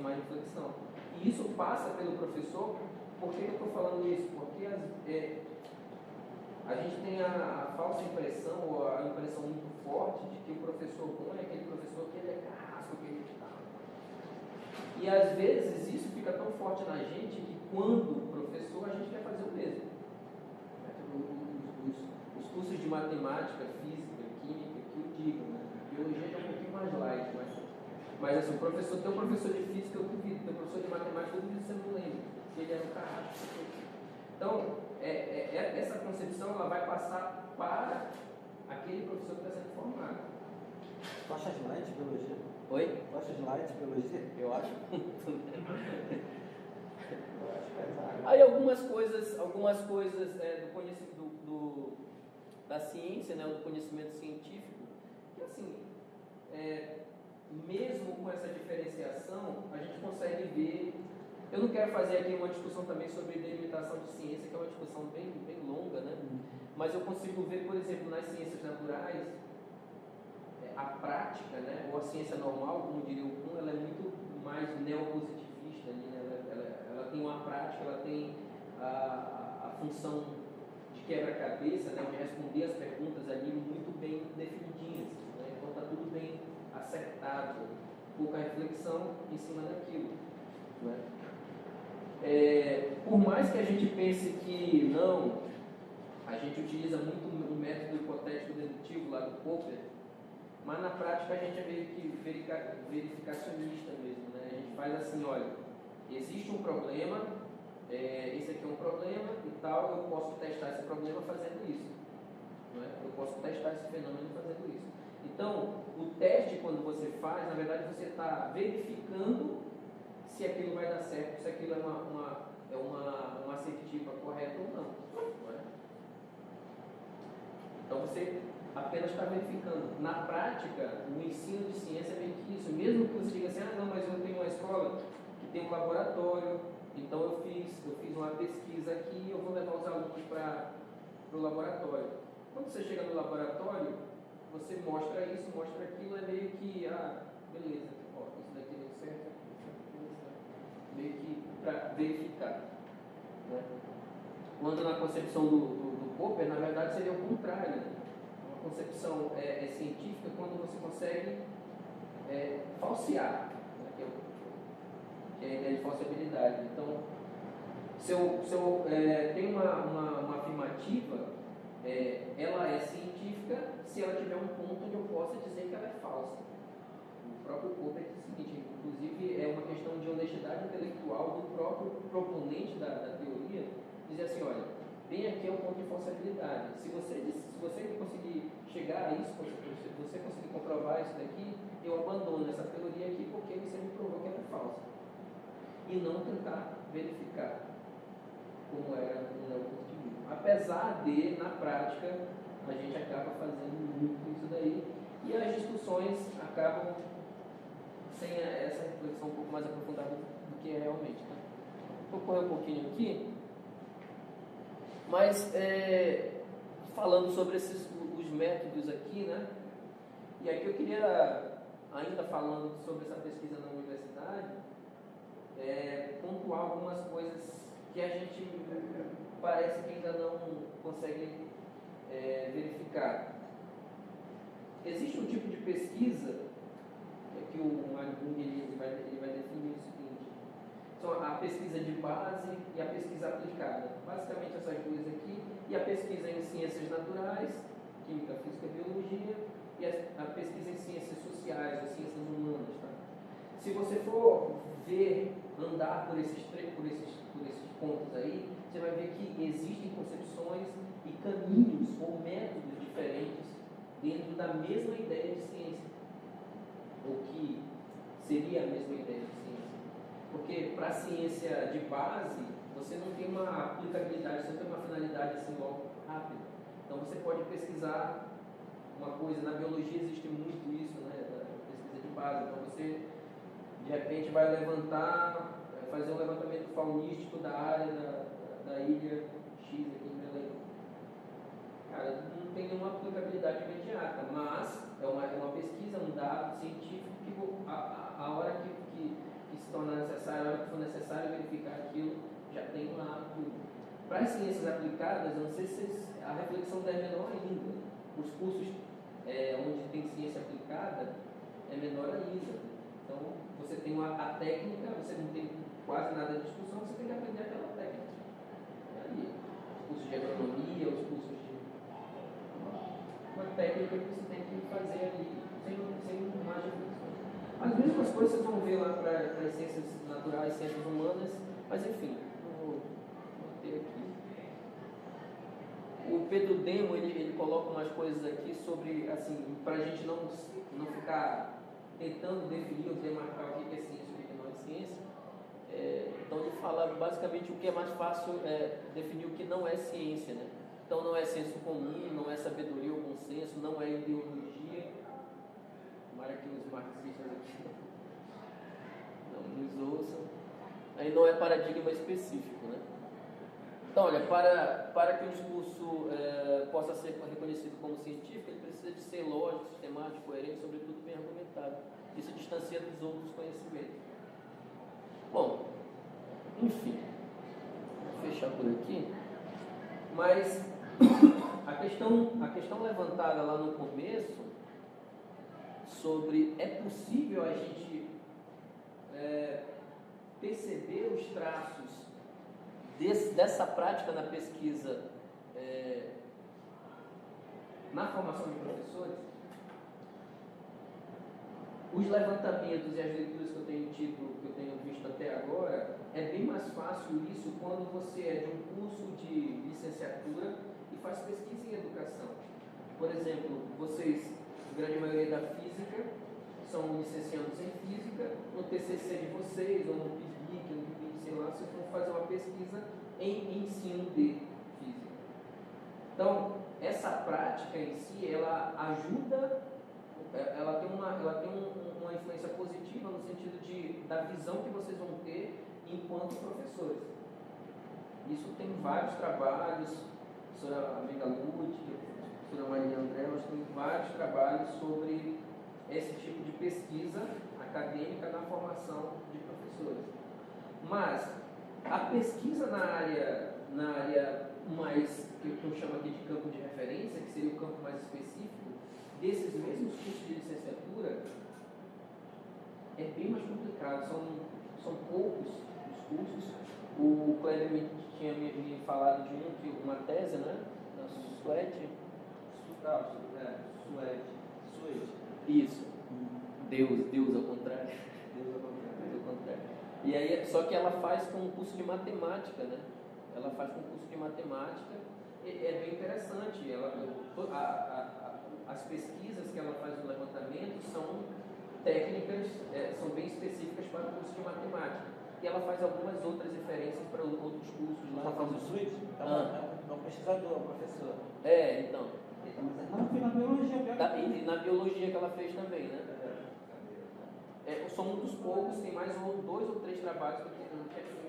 mais reflexão. E isso passa pelo professor. Por que eu estou falando isso? Porque a gente tem a falsa impressão, ou a impressão muito forte, de que o professor bom é aquele professor que ele é carrasco, que ele está. E às vezes isso fica tão forte na gente que quando professor a gente quer fazer o mesmo. Os cursos de matemática, física, química, que eu digo, né? Biologia é um pouquinho mais light, mas assim, teu professor de física eu duvido, teu professor de matemática eu duvido que você não lembra, porque ele era um carrasco. Então, essa concepção ela vai passar para aquele professor que está sendo formado.
Tu acha de light biologia?
Oi?
Tu acha de light biologia?
Eu acho.
Eu acho pesado.
Aí algumas coisas do conhecimento da ciência, né, do conhecimento científico, que assim, mesmo com essa diferenciação, a gente consegue ver. Eu não quero fazer aqui uma discussão também sobre delimitação de ciência, que é uma discussão bem longa, né? Mas eu consigo ver, por exemplo, nas ciências naturais, a prática, né, ou a ciência normal, como diria o Kuhn, ela é muito mais neopositivista, né? Ela tem uma prática, ela tem a função de quebra-cabeça, né, de responder as perguntas ali muito bem definidinhas, né? Então está tudo bem acertado, pouca reflexão em cima daquilo, né? Por mais que a gente pense que não, a gente utiliza muito o método hipotético dedutivo lá do Popper, mas na prática a gente é meio que verificacionista mesmo, né? A gente faz assim, olha, existe um problema, esse aqui é um problema e tal, eu posso testar esse problema fazendo isso, não é? Eu posso testar esse fenômeno fazendo isso. Então, o teste quando você faz, na verdade você está verificando se aquilo vai dar certo, se aquilo é uma assertiva correta ou não é? Então você apenas está verificando. Na prática, o ensino de ciência é meio que isso. Mesmo que você diga assim, não, mas eu tenho uma escola que tem um laboratório, então eu fiz uma pesquisa aqui, eu vou levar os alunos para o laboratório. Quando você chega no laboratório, você mostra isso, mostra aquilo, é meio que, beleza, isso daqui deu certo, meio que para verificar, né? Quando na concepção do Popper, na verdade seria o contrário, né? Uma concepção científica quando você consegue falsear, né? Que é a ideia de falsibilidade. Então, se eu tenho uma afirmativa, ela é científica se ela tiver um ponto onde eu possa dizer que ela é falsa. O próprio Popper diz o seguinte, inclusive é uma questão de honestidade intelectual do próprio proponente da teoria, dizer assim, olha, bem aqui é o ponto de falsibilidade. Se você conseguir chegar a isso, se você conseguir comprovar isso daqui, eu abandono essa teoria aqui porque você me provou que ela é falsa. E não tentar verificar como era no neopositivismo. Apesar de, na prática, a gente acaba fazendo muito isso daí e as discussões acabam sem essa reflexão um pouco mais aprofundada do que é realmente. Tá? Vou correr um pouquinho aqui, mas falando sobre os métodos aqui, né? E aqui eu queria, ainda falando sobre essa pesquisa na universidade, pontuar algumas coisas que a gente parece que ainda não consegue verificar. Existe um tipo de pesquisa que o Magum ele vai definir o seguinte: são a pesquisa de base e a pesquisa aplicada. Basicamente essas duas aqui, e a pesquisa em ciências naturais química, física e biologia, e a pesquisa em ciências sociais, ou ciências humanas. Tá? Se você for ver, andar por esses pontos aí, você vai ver que existem concepções e caminhos ou métodos diferentes dentro da mesma ideia de ciência, ou que seria a mesma ideia de ciência. Porque para a ciência de base, você não tem uma aplicabilidade, você não tem uma finalidade assim logo rápida. Então você pode pesquisar uma coisa, na biologia existe muito isso, né, da pesquisa de base. Então você, de repente, vai fazer um levantamento faunístico da área da ilha X aqui em Belém. Cara, não tem nenhuma aplicabilidade imediata, mas é uma pesquisa, um dado científico que a hora que se tornar necessário, a hora que for necessário verificar aquilo, já tem lá tudo. Para as ciências aplicadas, eu não sei se a reflexão é menor ainda. Os cursos onde tem ciência aplicada é menor ainda. Então, você tem a técnica, você não tem quase nada de discussão, você tem que aprender aquela técnica. Aí, os cursos de agronomia, os cursos de... uma técnica que você tem que fazer ali, sem mais reflexões. As mesmas coisas vocês vão ver lá para as ciências naturais, ciências humanas, mas enfim, não vou manter aqui. O Pedro Demo, ele coloca umas coisas aqui sobre, assim, para a gente não ficar tentando definir ou demarcar o que é ciência e o que não é ciência. Então ele fala basicamente o que é mais fácil definir o que não é ciência, né? Então não é senso comum, não é sabedoria ou consenso, não é ideologia. Tomara que os marxistas aqui não nos ouçam. Aí não é paradigma específico, né? Então, olha, para que o discurso possa ser reconhecido como científico, ele precisa de ser lógico, sistemático, coerente, sobretudo bem argumentado. Isso distancia dos outros conhecimentos. Bom, enfim, vou fechar por aqui. Mas a questão levantada lá no começo sobre é possível a gente perceber os traços dessa prática na pesquisa na formação de professores, os levantamentos e as leituras que eu tenho visto até agora, é bem mais fácil isso quando você é de um curso de licenciatura e faz pesquisa em educação. Por exemplo, vocês, a grande maioria da física, são licenciados em física, no TCC de vocês, ou no PIBIC, no PIBIC, sei lá, vocês vão fazer uma pesquisa em ensino de física. Então, essa prática em si, ela ajuda, ela tem uma influência positiva no sentido da visão que vocês vão ter enquanto professores. Isso tem vários trabalhos, a professora Amiga Lud, a professora Maria André, nós temos vários trabalhos sobre esse tipo de pesquisa acadêmica na formação de professores. Mas a pesquisa na área mais, que eu chamo aqui de campo de referência, que seria o campo mais específico, desses mesmos cursos de licenciatura, é bem mais complicado, são poucos os cursos. O Kleber tinha me falado de uma tese, né? Na Suede. Suede. Isso. Deus ao contrário. Deus ao contrário. E aí, só que ela faz com um curso de matemática, né? Ela faz com um curso de matemática, é bem interessante. As pesquisas que ela faz no levantamento são técnicas, são bem específicas para o curso de matemática. E ela faz algumas outras referências para outros cursos lá.
Está falando do Suíte? É um pesquisador, um professor.
Então.
Não, foi na biologia.
E na biologia que ela fez também, né? Sou um dos poucos, tem mais 2 ou 3 trabalhos que eu não quero.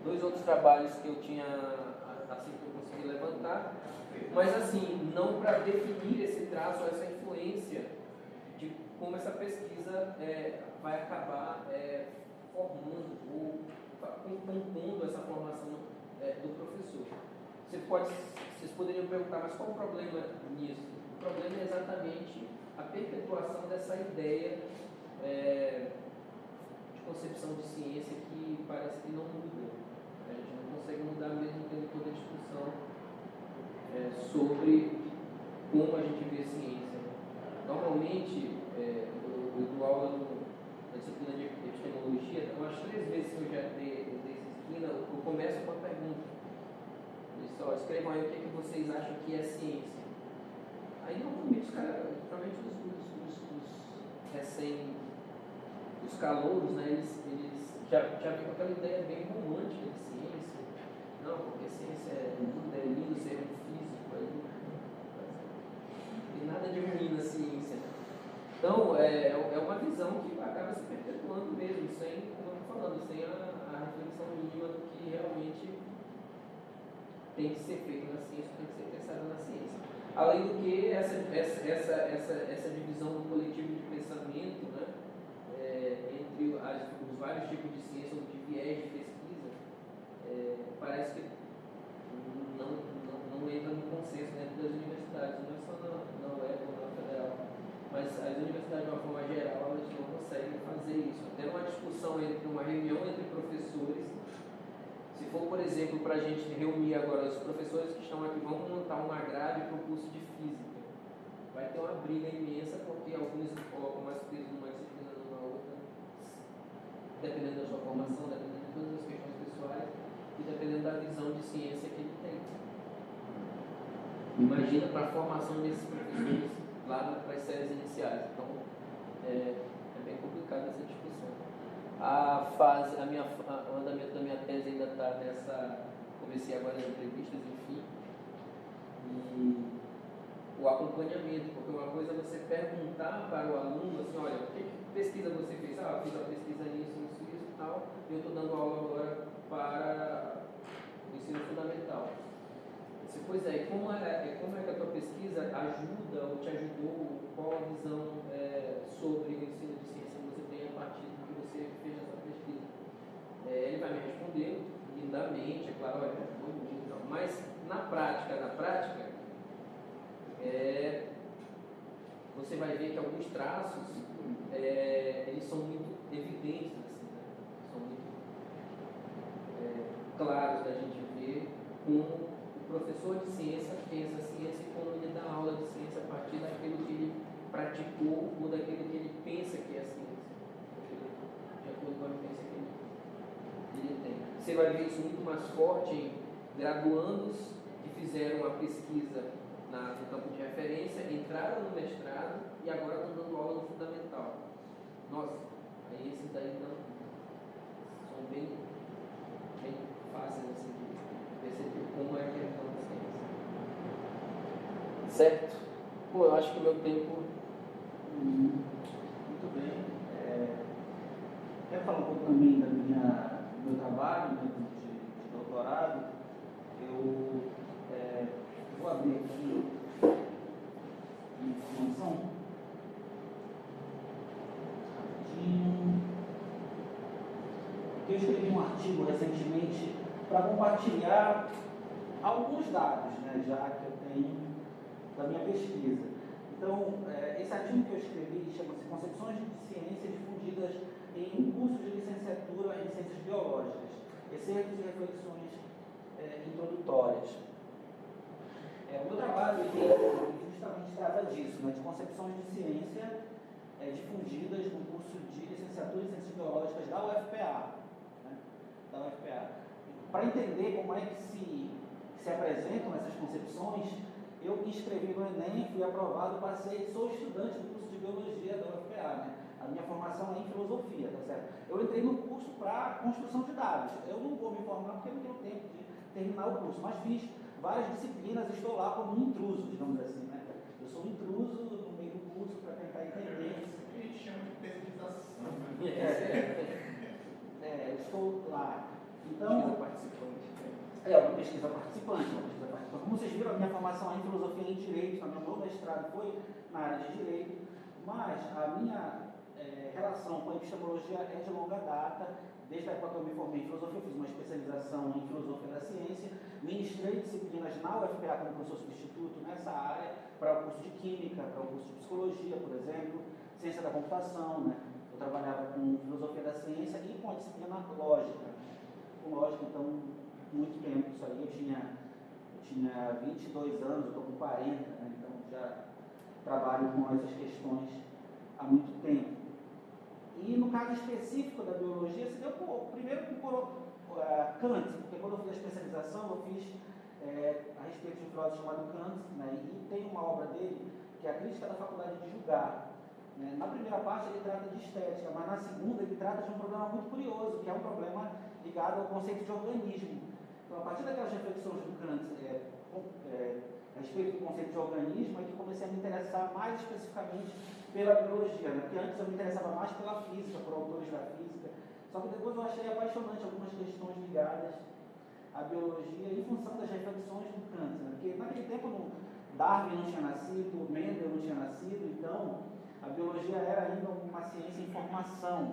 2 outros trabalhos que eu tinha, assim, que eu consegui levantar, mas assim, não para definir esse traço, essa influência de como essa pesquisa vai acabar formando ou compondo essa formação do professor. Vocês poderiam perguntar, mas qual o problema nisso? O problema é exatamente a perpetuação dessa ideia de concepção de ciência que parece que não muda. A gente não consegue mudar mesmo tendo toda a discussão sobre como a gente vê a ciência. Normalmente, eu dou aula na disciplina de epistemologia, então as 3 vezes que eu já dei essa disciplina, eu começo com a pergunta. Pessoal, escrevam aí o que, é que vocês acham que é ciência. Aí normalmente os caras, principalmente os calouros, né, eles já vêm com aquela ideia bem romântica de ciência. Não, porque ciência é lindo ser um físico, aí não tem nada de ruim na ciência. Então, é uma visão que acaba se perpetuando mesmo, sem, como eu estou falando, sem a reflexão mínima do que realmente tem que ser feito na ciência, tem que ser pensado na ciência. Além do que, essa divisão do coletivo de pensamento, né, entre os vários tipos de ciência ou de viés de pesquisa, parece que não entra no consenso dentro das universidades, não é só na UEP ou na Federal, mas as universidades, de uma forma geral, elas não conseguem fazer isso. Até uma discussão, uma reunião entre professores, se for, por exemplo, para a gente reunir agora os professores que estão aqui, vamos montar uma grade para o curso de física. Vai ter uma briga imensa, porque alguns colocam mais peso numa disciplina ou numa outra, dependendo da sua formação, dependendo de todas as questões pessoais e dependendo da visão de ciência que ele tem. Imagina para a formação desses professores lá para as séries iniciais. Então, é bem complicada essa discussão. O andamento da minha tese ainda está nessa. Comecei agora as entrevistas, enfim. E o acompanhamento, porque uma coisa é você perguntar para o aluno assim: olha, que pesquisa você fez? Eu fiz a pesquisa nisso e tal, e eu estou dando aula agora para o ensino fundamental. Pois é, como é que a tua pesquisa ajuda ou te ajudou? Qual a visão sobre o ensino de ciência que você tem a partir do que você fez na sua pesquisa? Ele vai me responder lindamente, é claro, olha, foi muito, não. Mas na prática, você vai ver que alguns traços eles são muito evidentes, assim, né? São muito claros da gente ver como o professor de ciência pensa a ciência e como ele dá aula de ciência a partir daquilo que ele praticou ou daquilo que ele pensa que é a ciência, de acordo com a vivência que ele tem. Você vai ver isso muito mais forte em graduandos que fizeram a pesquisa no campo de referência, entraram no mestrado e agora estão dando aula no fundamental. Nossa, aí esses daí não são bem fáceis assim, de perceber como é que é a ciência. Certo? Pô, eu acho que o meu tempo...
Muito bem. Quero falar um pouco também do meu trabalho, né, de doutorado. Eu vou abrir aqui a informação. Eu escrevi um artigo recentemente para compartilhar alguns dados, né, já que eu tenho da minha pesquisa. Então, esse artigo que eu escrevi chama-se Concepções de Ciência Difundidas em um curso de licenciatura em Ciências Biológicas, excertos e reflexões introdutórias. O meu trabalho justamente trata disso, né, de concepções de ciência difundidas no curso de licenciatura em Ciências Biológicas da UFPA. Para entender como é que se apresentam essas concepções, eu me inscrevi no Enem, fui aprovado, sou estudante do curso de Biologia da UFPA, né? A minha formação é em Filosofia, tá certo? Eu entrei no curso para construção de dados. Eu não vou me formar porque eu não tenho tempo de terminar o curso, mas fiz várias disciplinas, estou lá como um intruso, digamos assim, né? Eu sou um intruso no meio do curso para tentar entender.
Isso que a gente chama de pesquisação.
Eu estou lá. Então, uma pesquisa participante. Como vocês viram, a minha formação é em filosofia e em direito, o meu mestrado foi na área de direito, mas a minha relação com a epistemologia é de longa data. Desde a época que eu me formei em filosofia, eu fiz uma especialização em filosofia da ciência, ministrei disciplinas na UFPA como professor substituto nessa área, para o curso de química, para o curso de psicologia, por exemplo, ciência da computação, né? Eu trabalhava com filosofia da ciência e com a disciplina lógica. Com lógica, então, muito tempo isso aí. Eu tinha 22 anos, eu estou com 40, né? Então já trabalho com essas questões há muito tempo. E no caso específico da biologia, se deu primeiro por Kant, porque quando eu fiz a especialização, eu fiz a respeito de um filósofo chamado Kant, né? E tem uma obra dele que é a Crítica da Faculdade de Julgar. Né? Na primeira parte ele trata de estética, mas na segunda ele trata de um problema muito curioso, que é um problema ligado ao conceito de organismo. Então, a partir daquelas reflexões do Kant a respeito do conceito de organismo, é que eu comecei a me interessar mais especificamente pela biologia, né? Porque antes eu me interessava mais pela física, por autores da física, só que depois eu achei apaixonante algumas questões ligadas à biologia em função das reflexões do Kant, né? Porque naquele tempo Darwin não tinha nascido, Mendel não tinha nascido, então a biologia era ainda uma ciência em formação,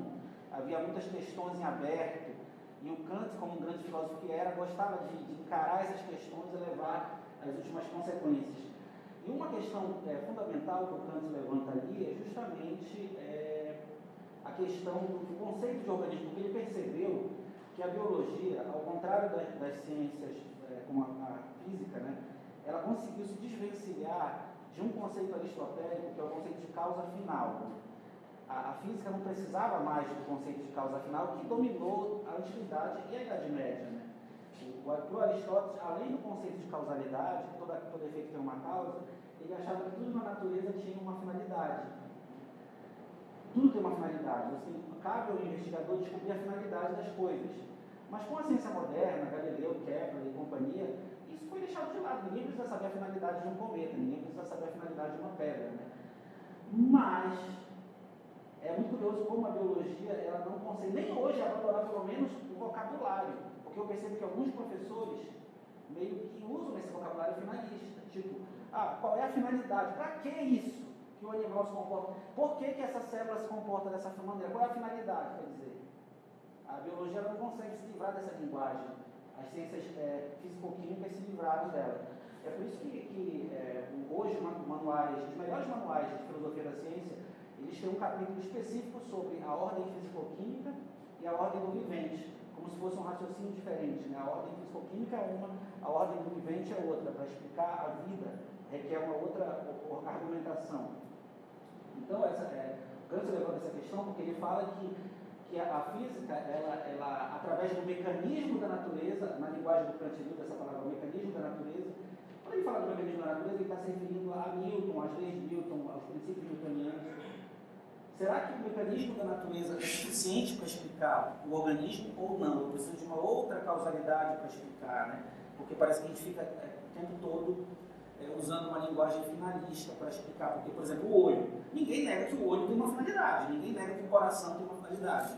havia muitas questões em aberto, e o Kant, como um grande filósofo que era, gostava de encarar essas questões e levar as últimas consequências. E uma questão fundamental que o Kant levanta ali é justamente a questão do conceito de organismo, porque ele percebeu que a biologia, ao contrário das ciências como a física, né, ela conseguiu se desvencilhar de um conceito aristotélico, que é o conceito de causa final. A física não precisava mais do conceito de causa final, que dominou a antiguidade e a Idade Média. Né? Para Aristóteles, além do conceito de causalidade, que todo efeito tem uma causa, ele achava que tudo na natureza tinha uma finalidade. Tudo tem uma finalidade. Assim, cabe ao investigador descobrir a finalidade das coisas. Mas com a ciência moderna, Galileu, Kepler e companhia, isso foi deixado de lado. Ninguém precisa saber a finalidade de um cometa, ninguém precisa saber a finalidade de uma pedra. Né? Mas é muito curioso como a biologia ela não consegue, nem hoje, abandonar pelo menos o vocabulário. Porque eu percebo que alguns professores meio que usam esse vocabulário finalista. Tipo, qual é a finalidade? Para que isso? Que o animal se comporta? Por que essa célula se comporta dessa maneira? Qual é a finalidade? Quer dizer, a biologia não consegue se livrar dessa linguagem. As ciências físico-químicas se livraram dela. É por isso que hoje os melhores manuais de filosofia da ciência, eles têm um capítulo específico sobre a ordem físico-química e a ordem do vivente, como se fosse um raciocínio diferente. Né? A ordem físico-química é uma, a ordem do vivente é outra. Para explicar a vida requer uma outra argumentação. Então, Kant levanta essa questão porque ele fala que a física, ela, através do mecanismo da natureza, na linguagem do Kant ele usa essa palavra, o mecanismo da natureza. Quando ele fala do mecanismo da natureza, ele está se referindo a Newton, às leis de Newton, aos princípios newtonianos. Será que o mecanismo da natureza é suficiente para explicar o organismo ou não? Eu preciso de uma outra causalidade para explicar, né? Porque parece que a gente fica o tempo todo usando uma linguagem finalista para explicar. Porque, por exemplo, o olho. Ninguém nega que o olho tem uma finalidade, ninguém nega que o coração tem uma finalidade.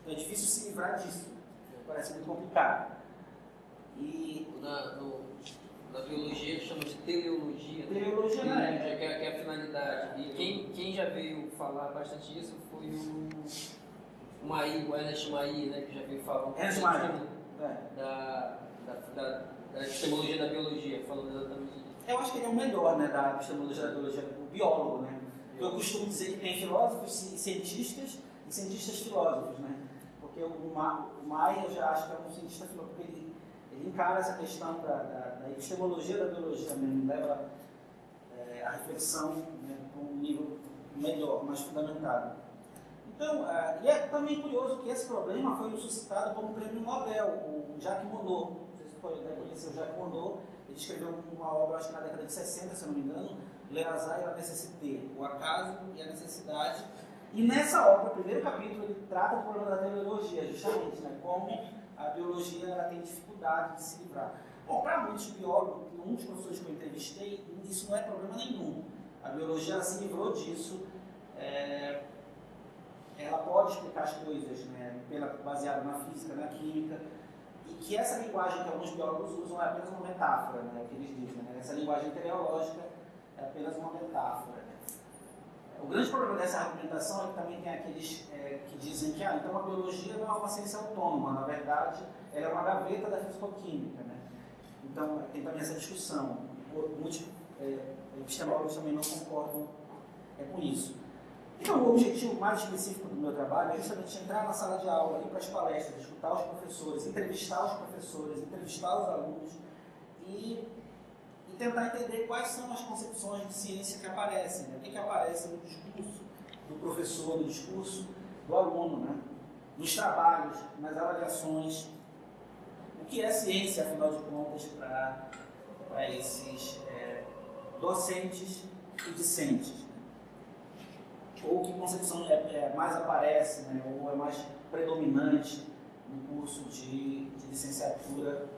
Então é difícil se livrar disso. Parece muito complicado. E
na biologia chama de teleologia.
Teleologia, né?
Que é a finalidade. E quem já veio falar bastante isso foi o Mai, o Ernest Mai, né, que já veio falar da epistemologia da biologia, falando exatamente isso.
Eu acho que ele é o melhor, né, da epistemologia da biologia, o biólogo, né? Eu costumo dizer que tem filósofos e cientistas filósofos, né? Porque o Mai eu já acho que é um cientista filósofo, porque ele encara essa questão da epistemologia da biologia mesmo, leva a reflexão, né, com um nível melhor, mais fundamentado. Então, e é também curioso que esse problema foi suscitado por um prêmio Nobel, o Jacques Monod. Não sei se você pode conhecer o Jacques Monod. Ele escreveu uma obra, acho que na década de 60, se eu não me engano, Le Hasard et la Nécessité, o acaso e a necessidade. E nessa obra, o primeiro capítulo, ele trata do problema da teleologia, justamente, né, como a biologia ela tem dificuldade de se livrar. Bom, para muitos biólogos, muitos professores que eu entrevistei, isso não é problema nenhum. A biologia ela se livrou disso. Ela pode explicar as coisas, né, baseado na física, na química, e que essa linguagem que alguns biólogos usam é apenas uma metáfora, né, o que eles dizem. Né, essa linguagem teleológica é apenas uma metáfora. Né. O grande problema dessa argumentação é que também tem aqueles que dizem que então a biologia não é uma ciência autônoma, na verdade, ela é uma gaveta da fisicoquímica. Né. Então, tem também essa discussão. Muitos epistemólogos também não concordam com isso. Então, o objetivo mais específico do meu trabalho é justamente entrar na sala de aula, ir para as palestras, escutar os professores, entrevistar os alunos e tentar entender quais são as concepções de ciência que aparecem, né? O que aparece no discurso do professor, no discurso do aluno, né? Nos trabalhos, nas avaliações. O que é ciência, afinal de contas, para esses docentes e discentes? Ou que concepção mais aparece, né? Ou é mais predominante no curso de licenciatura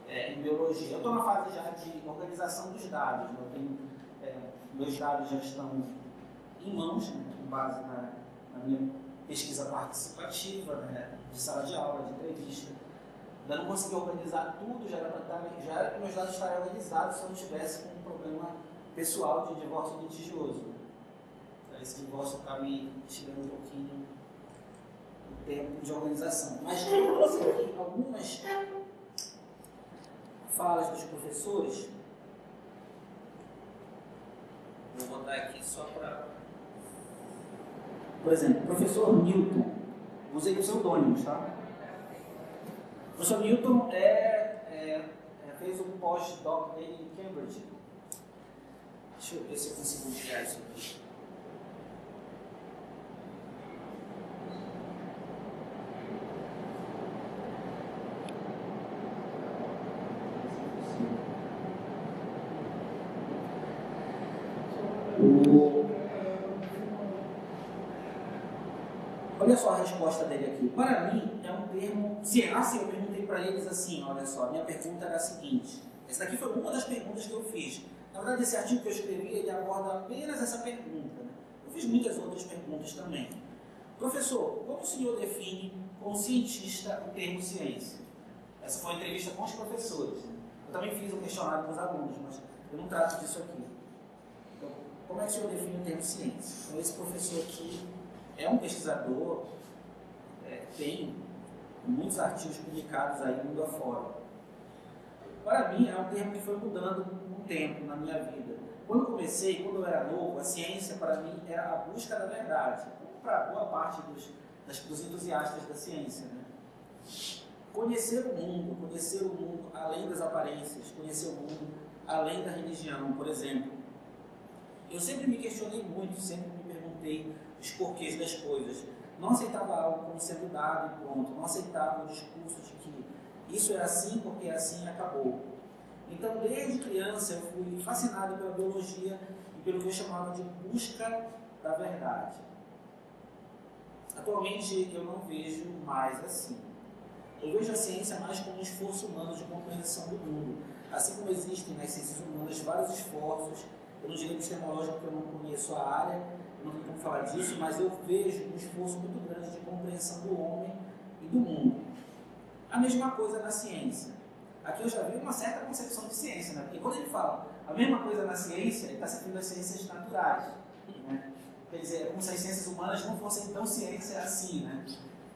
em biologia. Eu estou na fase já de organização dos dados, né? Eu tenho, meus dados já estão em mãos, né? Com base na minha pesquisa participativa, né? De sala de aula, de entrevista. Ainda não consegui organizar tudo, já era para meus dados estarem organizados se eu não tivesse com um problema pessoal de divórcio litigioso. Esse divórcio está me tirando um pouquinho o tempo de organização. Mas eu trouxe aqui algumas falas dos professores. Vou botar aqui só para... Por exemplo, professor Newton. Usei pseudônimos, tá? O professor Newton fez um pós-doc dele em Cambridge. Deixa eu ver se eu consigo tirar isso aqui. Olha só a resposta dele aqui. Para mim, é um termo... eu perguntei para eles assim, olha só, a minha pergunta era a seguinte. Essa daqui foi uma das perguntas que eu fiz. Na verdade, esse artigo que eu escrevi, ele aborda apenas essa pergunta, né? Eu fiz muitas outras perguntas também. Professor, como o senhor define como cientista o termo ciência? Essa foi uma entrevista com os professores, né? Eu também fiz um questionário com os alunos, mas eu não trato disso aqui. Então, como é que o senhor define o termo ciência? Então, esse professor aqui é um pesquisador, tem muitos artigos publicados aí mundo afora. Para mim, é um termo que foi mudando com o tempo na minha vida. Quando eu era novo, a ciência para mim era a busca da verdade, como para boa parte dos entusiastas da ciência, né? Conhecer o mundo além das aparências, conhecer o mundo além da religião, por exemplo. Eu sempre me questionei muito, sempre me perguntei os porquês das coisas. Não aceitava algo como sendo dado e pronto. Não aceitava o discurso de que isso é assim porque é assim e acabou. Então, desde criança, eu fui fascinado pela biologia e pelo que eu chamava de busca da verdade. Atualmente, eu não vejo mais assim. Eu vejo a ciência mais como um esforço humano de compreensão do mundo. Assim como existem nas ciências humanas vários esforços. Eu não diria epistemológico porque eu não conheço a área, não tenho como falar disso, mas eu vejo um esforço muito grande de compreensão do homem e do mundo. A mesma coisa na ciência. Aqui eu já vi uma certa concepção de ciência, né? Porque quando ele fala a mesma coisa na ciência, ele está se referindo às ciências naturais, né? Quer dizer, é como se as ciências humanas não fossem tão ciência assim, né?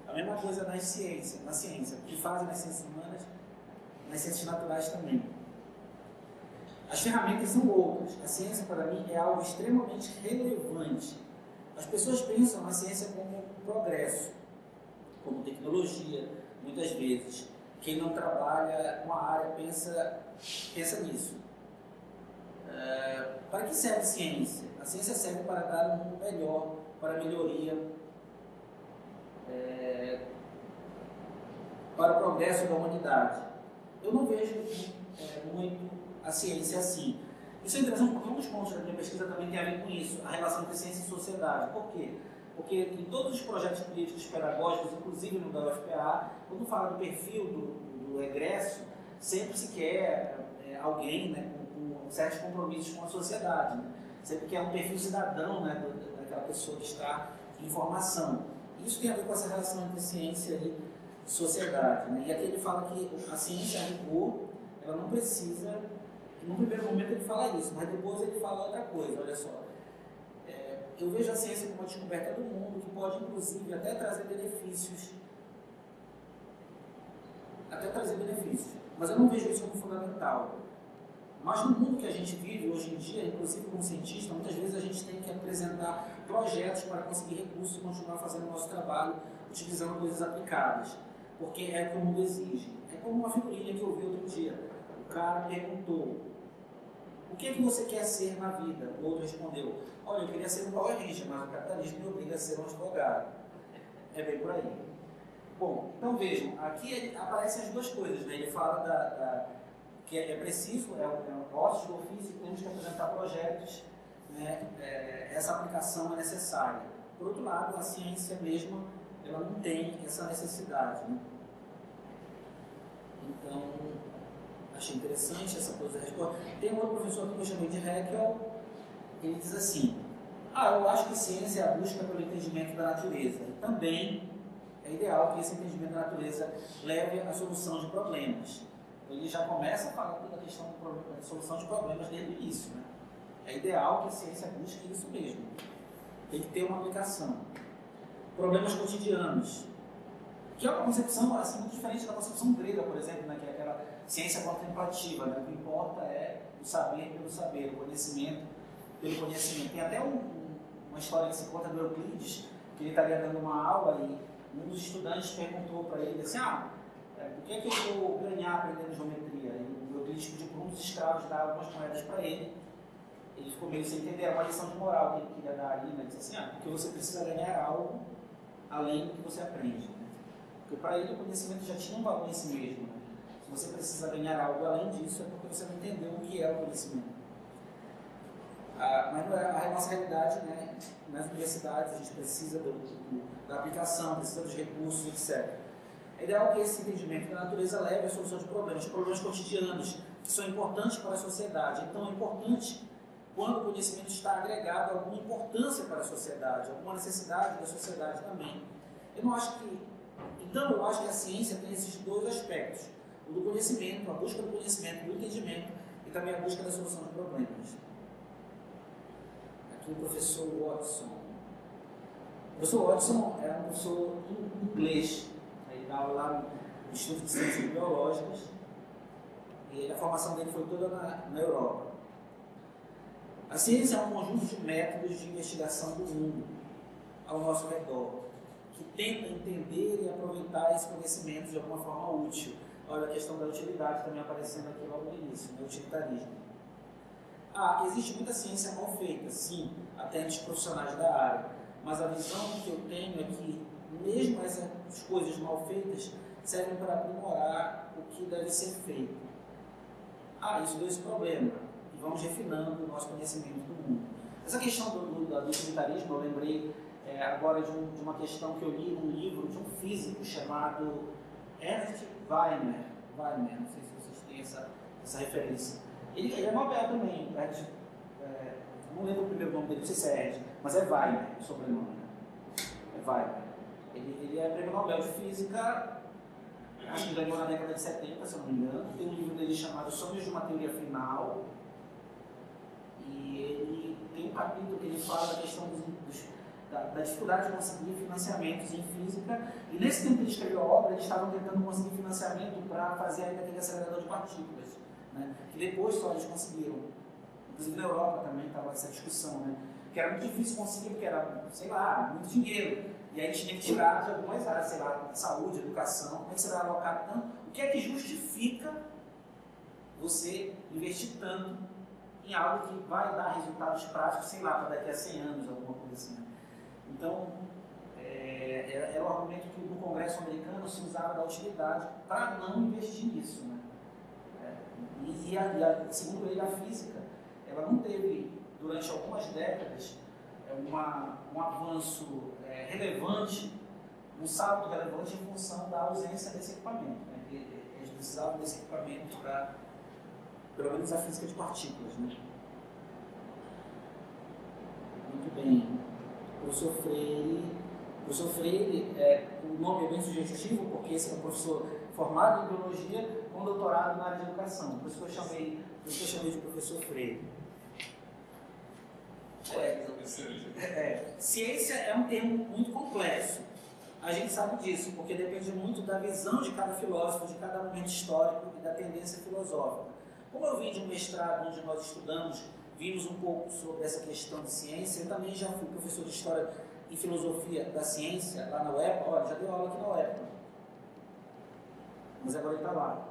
A mesma coisa na ciência. O que fazem nas ciências humanas, nas ciências naturais também. As ferramentas são outras. A ciência, para mim, é algo extremamente relevante. As pessoas pensam na ciência como progresso, como tecnologia, muitas vezes. Quem não trabalha com a área pensa nisso. Para que serve a ciência? A ciência serve para dar um mundo melhor, para a melhoria, para o progresso da humanidade. Eu não vejo muito a ciência assim. Isso é interessante porque um dos pontos da minha pesquisa também tem a ver com isso, a relação entre ciência e sociedade. Por quê? Porque em todos os projetos políticos pedagógicos, inclusive no da UFPA, quando fala do perfil do egresso, sempre se quer alguém, né, com certos compromissos com a sociedade. Né? Sempre quer um perfil cidadão, né, daquela pessoa que está em formação. Isso tem a ver com essa relação entre ciência e sociedade. Né? E aqui ele fala que a ciência, a rigor, ela não precisa... No primeiro momento ele fala isso, mas depois ele fala outra coisa, olha só. Eu vejo a ciência como uma descoberta do mundo que pode, inclusive, até trazer benefícios. Mas eu não vejo isso como fundamental. Mas no mundo que a gente vive hoje em dia, inclusive como cientista, muitas vezes a gente gente tem que apresentar projetos para conseguir recursos e continuar fazendo o nosso trabalho, utilizando coisas aplicadas, porque é como o mundo exige. É como uma figurinha que eu vi outro dia. O cara perguntou: o que é que você quer ser na vida? O outro respondeu: olha, eu queria ser um Power Ranger, mas o capitalismo me obriga a ser um advogado. É bem por aí. Bom, então vejam, aqui aparecem as duas coisas, né? Ele fala que é preciso, é um ócio do ofício, temos que apresentar projetos, né? Essa aplicação é necessária. Por outro lado, a ciência mesma, ela não tem essa necessidade, né? Então, achei interessante essa coisa da resposta. Tem um outro professor que eu chamei de Haeckel, ele diz assim: eu acho que ciência é a busca pelo entendimento da natureza. E também é ideal que esse entendimento da natureza leve à solução de problemas. Ele já começa falando da questão da solução de problemas desde o início, né? É ideal que a ciência busque isso mesmo. Tem que ter uma aplicação. Problemas cotidianos, que é uma concepção assim, muito diferente da concepção grega, por exemplo, né? Que é aquela ciência contemplativa, né? O que importa é o saber pelo saber, o conhecimento pelo conhecimento. Tem até uma história que se conta do Euclides, que ele estaria dando uma aula e um dos estudantes perguntou para ele assim: o que é que eu vou ganhar aprendendo geometria? E o Euclides pediu para um dos escravos dar algumas moedas para ele. Ele ficou meio sem entender, era uma lição de moral que ele queria dar ali, né? Ele disse assim: porque você precisa ganhar algo além do que você aprende. Né? Porque para ele o conhecimento já tinha um valor em si mesmo. Né? Se você precisa ganhar algo além disso, é porque você não entendeu o que é o conhecimento. Mas não é a nossa realidade, né? Nas universidades a gente precisa da aplicação, precisa dos recursos, etc. É ideal que esse entendimento da natureza leve à solução de problemas cotidianos, que são importantes para a sociedade. Então é importante quando o conhecimento está agregado a alguma importância para a sociedade, alguma necessidade da sociedade também. Eu acho que a ciência tem esses dois aspectos: o do conhecimento, a busca do conhecimento, do entendimento, e também a busca da solução de problemas. Aqui o professor Watson. O professor Watson é um professor inglês. Ele dá aula lá no Instituto de Ciências Biológicas, e a formação dele foi toda na Europa. A ciência é um conjunto de métodos de investigação do mundo ao nosso redor, que tenta entender e aproveitar esse conhecimento de alguma forma útil. Olha a questão da utilidade também aparecendo aqui logo no início, né? Utilitarismo. Existe muita ciência mal feita, sim, até entre os profissionais da área, mas a visão que eu tenho é que mesmo essas coisas mal feitas servem para aprimorar o que deve ser feito. Isso deu esse problema, e vamos refinando o nosso conhecimento do mundo. Essa questão do utilitarismo, eu lembrei agora de uma questão que eu li num livro de um físico chamado Ernst Weimer, não sei se vocês têm essa referência. Ele é Nobel também, não lembro o primeiro nome dele, não sei se é Ernst, mas é Weimer o sobrenome. É Weimer. Ele é prêmio Nobel de Física, acho que ganhou na década de 70, se eu não me engano. Tem um livro dele chamado Sonhos de uma Teoria Final, e ele tem um capítulo que ele fala da questão da dificuldade de conseguir financiamentos em física, e nesse tempo que ele escreveu a obra, eles estavam tentando conseguir financiamento para fazer ainda aquele acelerador de partículas, né? Que depois só eles conseguiram. Inclusive na Europa também estava essa discussão, né? Que era muito difícil conseguir, porque era, sei lá, muito dinheiro. E aí a gente tem que tirar de algumas áreas, sei lá, saúde, educação, como é que você vai alocar tanto? O que é que justifica você investir tanto em algo que vai dar resultados práticos, sei lá, para daqui a 100 anos, alguma coisa assim, né? Então, era um argumento que no Congresso americano se usava da utilidade para não investir nisso, né? Segundo ele, a física, ela não teve, durante algumas décadas, um avanço relevante, um salto relevante em função da ausência desse equipamento, né? Eles precisavam desse equipamento para, pelo menos, a física de partículas, né? Muito bem. Professor Freire, o nome é bem sugestivo, porque esse é um professor formado em biologia com doutorado na área de educação. Por isso que eu chamei de professor Freire. Ciência é um termo muito complexo. A gente sabe disso, porque depende muito da visão de cada filósofo, de cada momento histórico e da tendência filosófica. Como eu vim de um mestrado onde nós estudamos vimos um pouco sobre essa questão de ciência. Eu também já fui professor de História e Filosofia da Ciência lá na UEPA. Olha, já deu aula aqui na UEPA, mas agora ele está lá,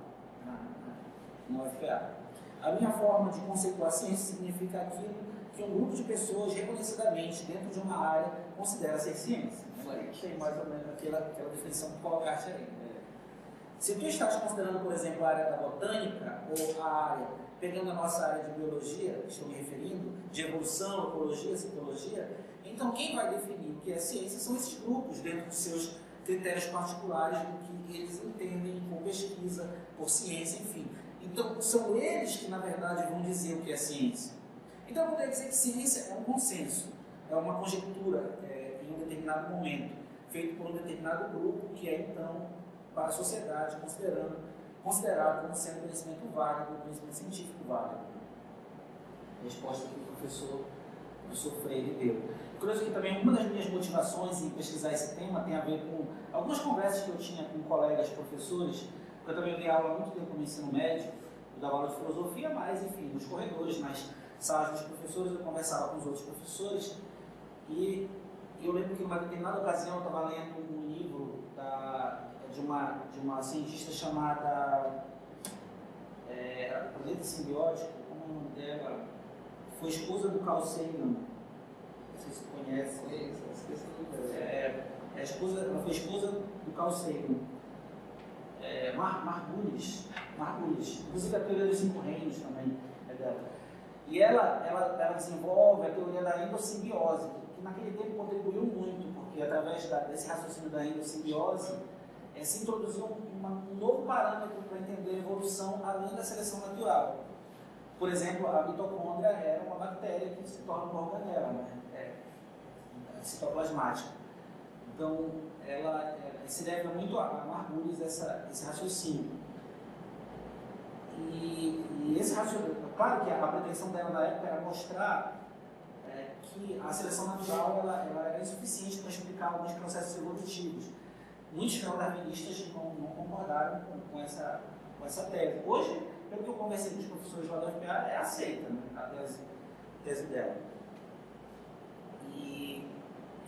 na UFPA. A minha forma de conceituar a ciência significa aquilo que um grupo de pessoas reconhecidamente dentro de uma área considera ser ciência. Tem mais ou menos aquela definição que colocaste aí. Se tu estás considerando, por exemplo, a área da botânica ou a área, pegando a nossa área de biologia, estou me referindo, de evolução, ecologia, citologia, então quem vai definir o que é ciência são esses grupos dentro dos seus critérios particulares do que eles entendem por pesquisa, por ciência, enfim. Então são eles que, na verdade, vão dizer o que é ciência. Então eu poderia dizer que ciência é um consenso, é uma conjectura em um determinado momento, feito por um determinado grupo que é, então, para a sociedade, considerado como sendo conhecimento válido, conhecimento científico válido. Resposta que o professor Freire deu. Curioso que também uma das minhas motivações em pesquisar esse tema tem a ver com algumas conversas que eu tinha com colegas professores, porque eu também dei aula há muito tempo no ensino médio, eu dava aula de filosofia, mas, enfim, nos corredores, nas salas dos professores, eu conversava com os outros professores, e eu lembro que, numa determinada ocasião, eu estava lendo um livro de uma cientista chamada Planeta Simbiótico, como é o nome dela? Foi esposa do Carl Sagan, não sei se você conhece. Ela foi esposa do Carl Sagan. Margulis, inclusive a teoria dos 5 reinos também é dela. E ela desenvolve a teoria da endossimbiose, que naquele tempo contribuiu muito, porque através desse raciocínio da endossimbiose se introduziu um novo parâmetro para entender a evolução além da seleção natural. Por exemplo, a mitocôndria era uma bactéria que se torna uma organela, né? Citoplasmática. Então, ela se deve muito a Margulis esse raciocínio. E esse raciocínio, claro que a pretensão dela na época era mostrar que a seleção natural ela era insuficiente para explicar alguns processos evolutivos. Muitos neodarwinistas não concordaram com essa tese. Hoje, pelo que eu conversei com os professores lá da UFPA, é aceita, né, a tese dela. E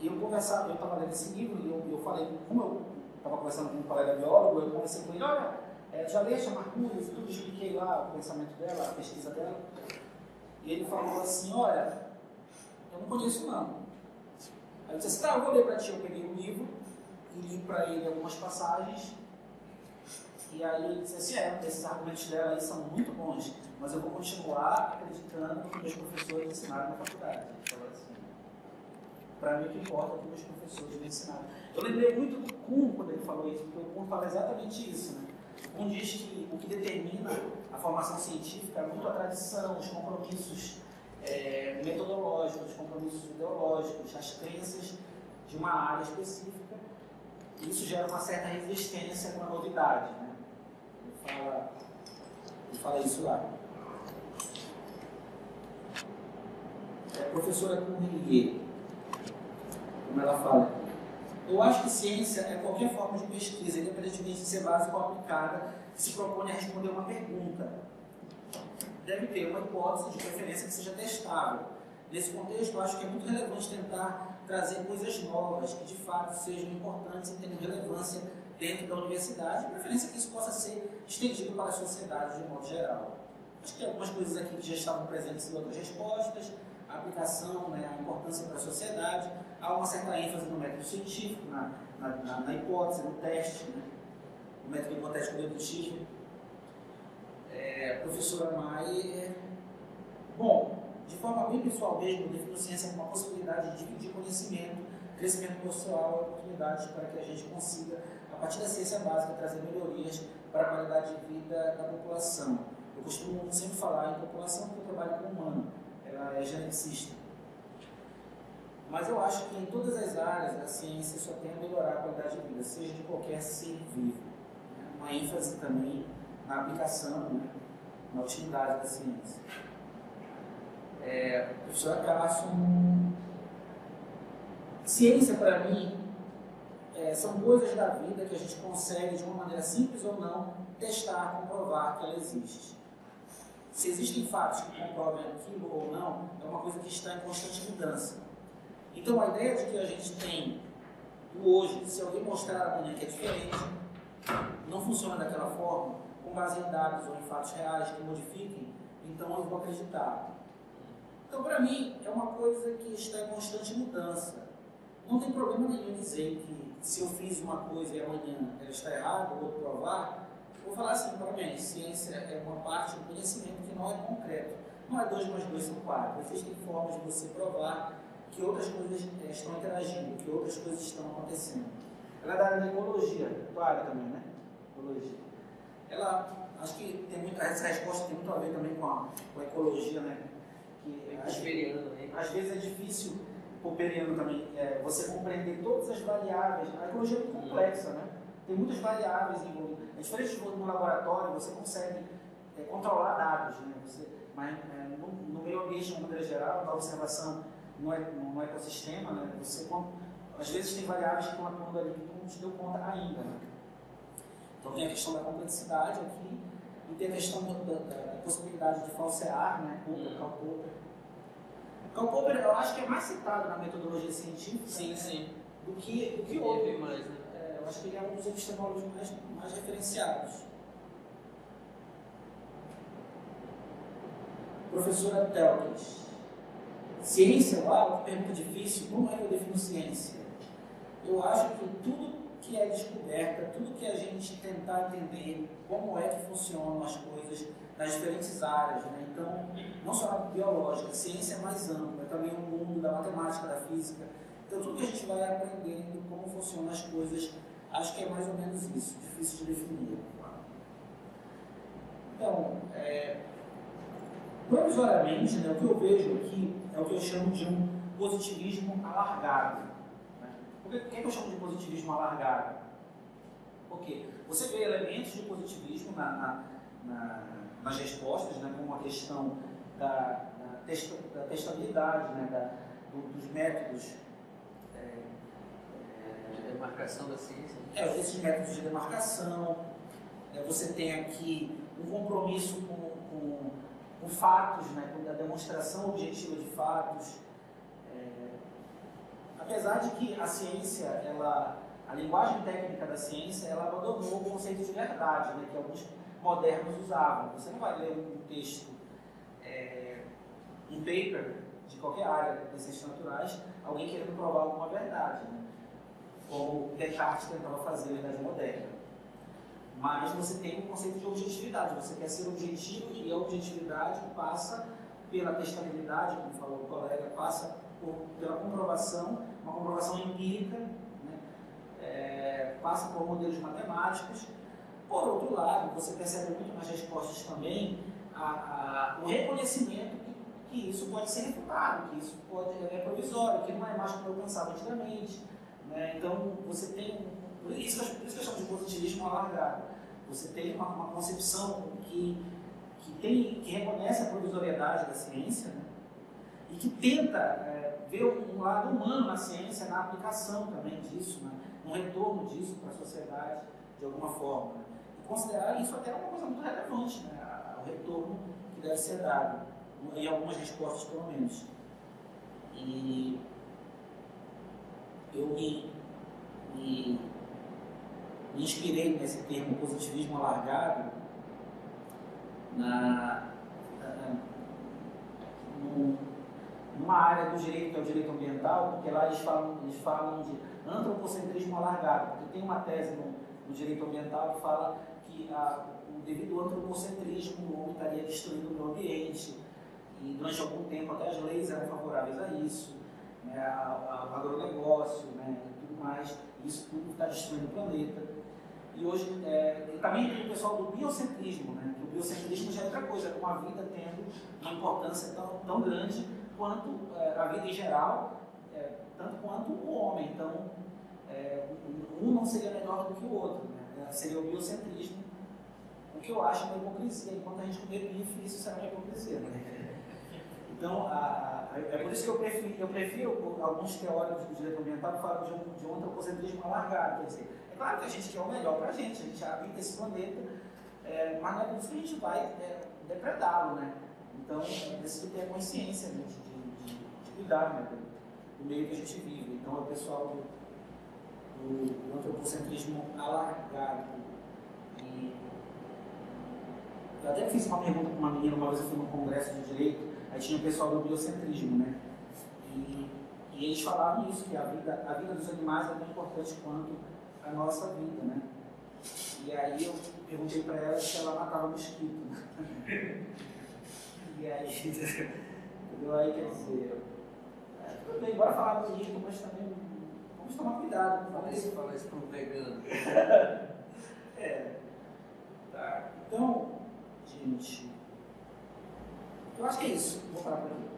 eu estava lendo esse livro e eu falei, como eu estava conversando com um colega biólogo, eu conversei com ele, olha, já leste a Margulis e tudo, expliquei lá o pensamento dela, a pesquisa dela. E ele falou assim, olha, eu não conheço não. Aí eu disse assim, tá, eu vou ler para ti. Eu peguei o livro e li para ele algumas passagens. E aí ele disse assim, esses argumentos dela aí são muito bons, mas eu vou continuar acreditando no que meus professores ensinaram na faculdade. Ele falou assim, para mim o que importa é o que meus professores me ensinaram. Eu lembrei muito do Kuhn quando ele falou isso, porque o Kuhn fala exatamente isso, né? O Kuhn diz que o que determina a formação científica é muito a tradição, os compromissos metodológicos, os compromissos ideológicos, as crenças de uma área específica. E isso gera uma certa resistência com a novidade, né? Ele fala isso lá. A professora Courrier, como ela fala, eu acho que ciência é qualquer forma de pesquisa, independentemente de ser básica ou aplicada, que se propõe a responder uma pergunta. Deve ter uma hipótese de preferência que seja testável. Nesse contexto, eu acho que é muito relevante tentar trazer coisas novas, que de fato sejam importantes e tenham relevância dentro da universidade, de preferência que isso possa ser estendido para a sociedade de modo geral. Acho que tem algumas coisas aqui que já estavam presentes em outras respostas, a aplicação, né, a importância para a sociedade, há uma certa ênfase no método científico, na hipótese, no teste, né, no método hipotético dedutível. Professora Mai, bom, de forma bem pessoal mesmo, defino ciência como uma possibilidade de dividir conhecimento, crescimento pessoal e oportunidades para que a gente consiga, a partir da ciência básica, trazer melhorias para a qualidade de vida da população. Eu costumo sempre falar em população porque eu trabalho com humano, ela é geneticista. Mas eu acho que em todas as áreas a ciência só tem a melhorar a qualidade de vida, seja de qualquer ser vivo. Uma ênfase também na aplicação, né, na utilidade da ciência. Professora Cássio, ciência para mim são coisas da vida que a gente consegue, de uma maneira simples ou não, testar, comprovar que ela existe. Se existem fatos que comprovem aquilo ou não, é uma coisa que está em constante mudança. Então, a ideia de que a gente tem o hoje, se alguém mostrar amanhã que é diferente, não funciona daquela forma, com base em dados ou em fatos reais que modifiquem, então eu vou acreditar. Então, para mim, é uma coisa que está em constante mudança. Não tem problema nenhum em dizer que se eu fiz uma coisa e amanhã ela está errada, ou vou provar, eu vou falar assim, parabéns, ciência é uma parte do conhecimento que não é concreto. Não é 2 mais 2 são 4. Existem formas de você provar que outras coisas estão interagindo, que outras coisas estão acontecendo. Ela é da área de ecologia, tua área também, né? Ecologia. Ela, acho que tem muito, essa resposta tem muito a ver também com a ecologia, né? Que às vezes é difícil, popperiano também, você compreender todas as variáveis. A ecologia é muito complexa, né? Tem muitas variáveis envolvidas. É diferente no laboratório, você consegue controlar dados, né? Mas no meio ambiente, de uma maneira geral, na observação, no ecossistema, né? Às vezes tem variáveis que estão atuando ali que tu não te deu conta ainda, né? Então tem a questão da complexidade aqui e tem a questão da possibilidade de falsear, né? Karl Popper. Karl Popper, eu acho que é mais citado na metodologia científica,
sim.
do que outro.
Mais, né?
Eu acho que ele é um dos epistemólogos mais referenciados. Professora Telkins. Ciência, que pergunta difícil, como é que eu defino ciência? Eu acho que tudo que é descoberta, tudo que a gente tentar entender como é que funcionam as coisas nas diferentes áreas, né? Então, não só a biológica, a ciência é mais ampla, também o mundo da matemática, da física. Então, tudo que a gente vai aprendendo, como funcionam as coisas, acho que é mais ou menos isso, difícil de definir. Então, provisoriamente, né, o que eu vejo aqui é o que eu chamo de um positivismo alargado. Né? Por que eu chamo de positivismo alargado? Porque você vê elementos de positivismo nas respostas, né, como a questão da testabilidade, né, dos métodos
de demarcação da ciência.
Esses métodos de demarcação. Você tem aqui um compromisso com fatos, né, com a demonstração objetiva de fatos. Apesar de que a ciência, a linguagem técnica da ciência, ela abandonou o conceito de verdade, né, que alguns modernos usavam. Você não vai ler um texto, um paper de qualquer área das ciências naturais, alguém querendo provar alguma verdade, né, como Descartes tentava fazer a verdade moderna. Mas você tem um conceito de objetividade, você quer ser objetivo e a objetividade passa pela testabilidade, como falou o colega, passa pela comprovação, uma comprovação empírica, né? Passa por modelos matemáticos. Por outro lado, você percebe muito nas respostas também o reconhecimento que isso pode ser refutado, que isso é provisório, que não é mais como eu pensava antigamente. Né? Então, você tem por isso que eu chamo de positivismo alargado. Você tem uma concepção que reconhece a provisoriedade da ciência, né? E que tenta ver um lado humano na ciência, na aplicação também disso, né? No retorno disso para a sociedade, de alguma forma. Né? E considerar isso até uma coisa muito relevante, né? O retorno que deve ser dado, em algumas respostas pelo menos. E eu me inspirei nesse termo positivismo alargado numa área do direito, que é o direito ambiental, porque lá eles falam de antropocentrismo alargado, porque tem uma tese no direito ambiental que fala que devido ao antropocentrismo o homem estaria destruindo o meio ambiente, e durante algum tempo até as leis eram favoráveis a isso, né, ao agronegócio, né, e tudo mais. Isso tudo está destruindo o planeta. E hoje, também tem o pessoal do biocentrismo, né? Que o biocentrismo já é outra coisa, com a vida tendo uma importância tão grande quanto a vida em geral, tanto quanto o homem. Então, um não seria melhor do que o outro, né? Seria o biocentrismo, o que eu acho uma hipocrisia. Enquanto a gente comer bife, isso será uma hipocrisia, né? Então, é por isso que eu prefiro alguns teóricos do direito ambiental que falam de um antropocentrismo alargado. Quer dizer, é claro que a gente quer o melhor para a gente habita esse planeta, mas não é por isso que a gente vai depredá-lo, né? Então, é preciso ter a consciência, né, de cuidar, né, do meio que a gente vive. Então, o pessoal do antropocentrismo alargado. E eu até fiz uma pergunta para uma menina, uma vez eu fui num congresso de direito, aí tinha o pessoal do biocentrismo, né? E eles falavam isso, que a vida dos animais é tão importante quanto a nossa vida, né? E aí eu perguntei para ela se ela matava mosquito. E aí, entendeu? Aí quer dizer, tudo bem, bora falar bonito, mas também vamos tomar cuidado.
Fala isso para um vegano.
Tá. Então, gente, eu acho que é isso. Vou parar por aqui.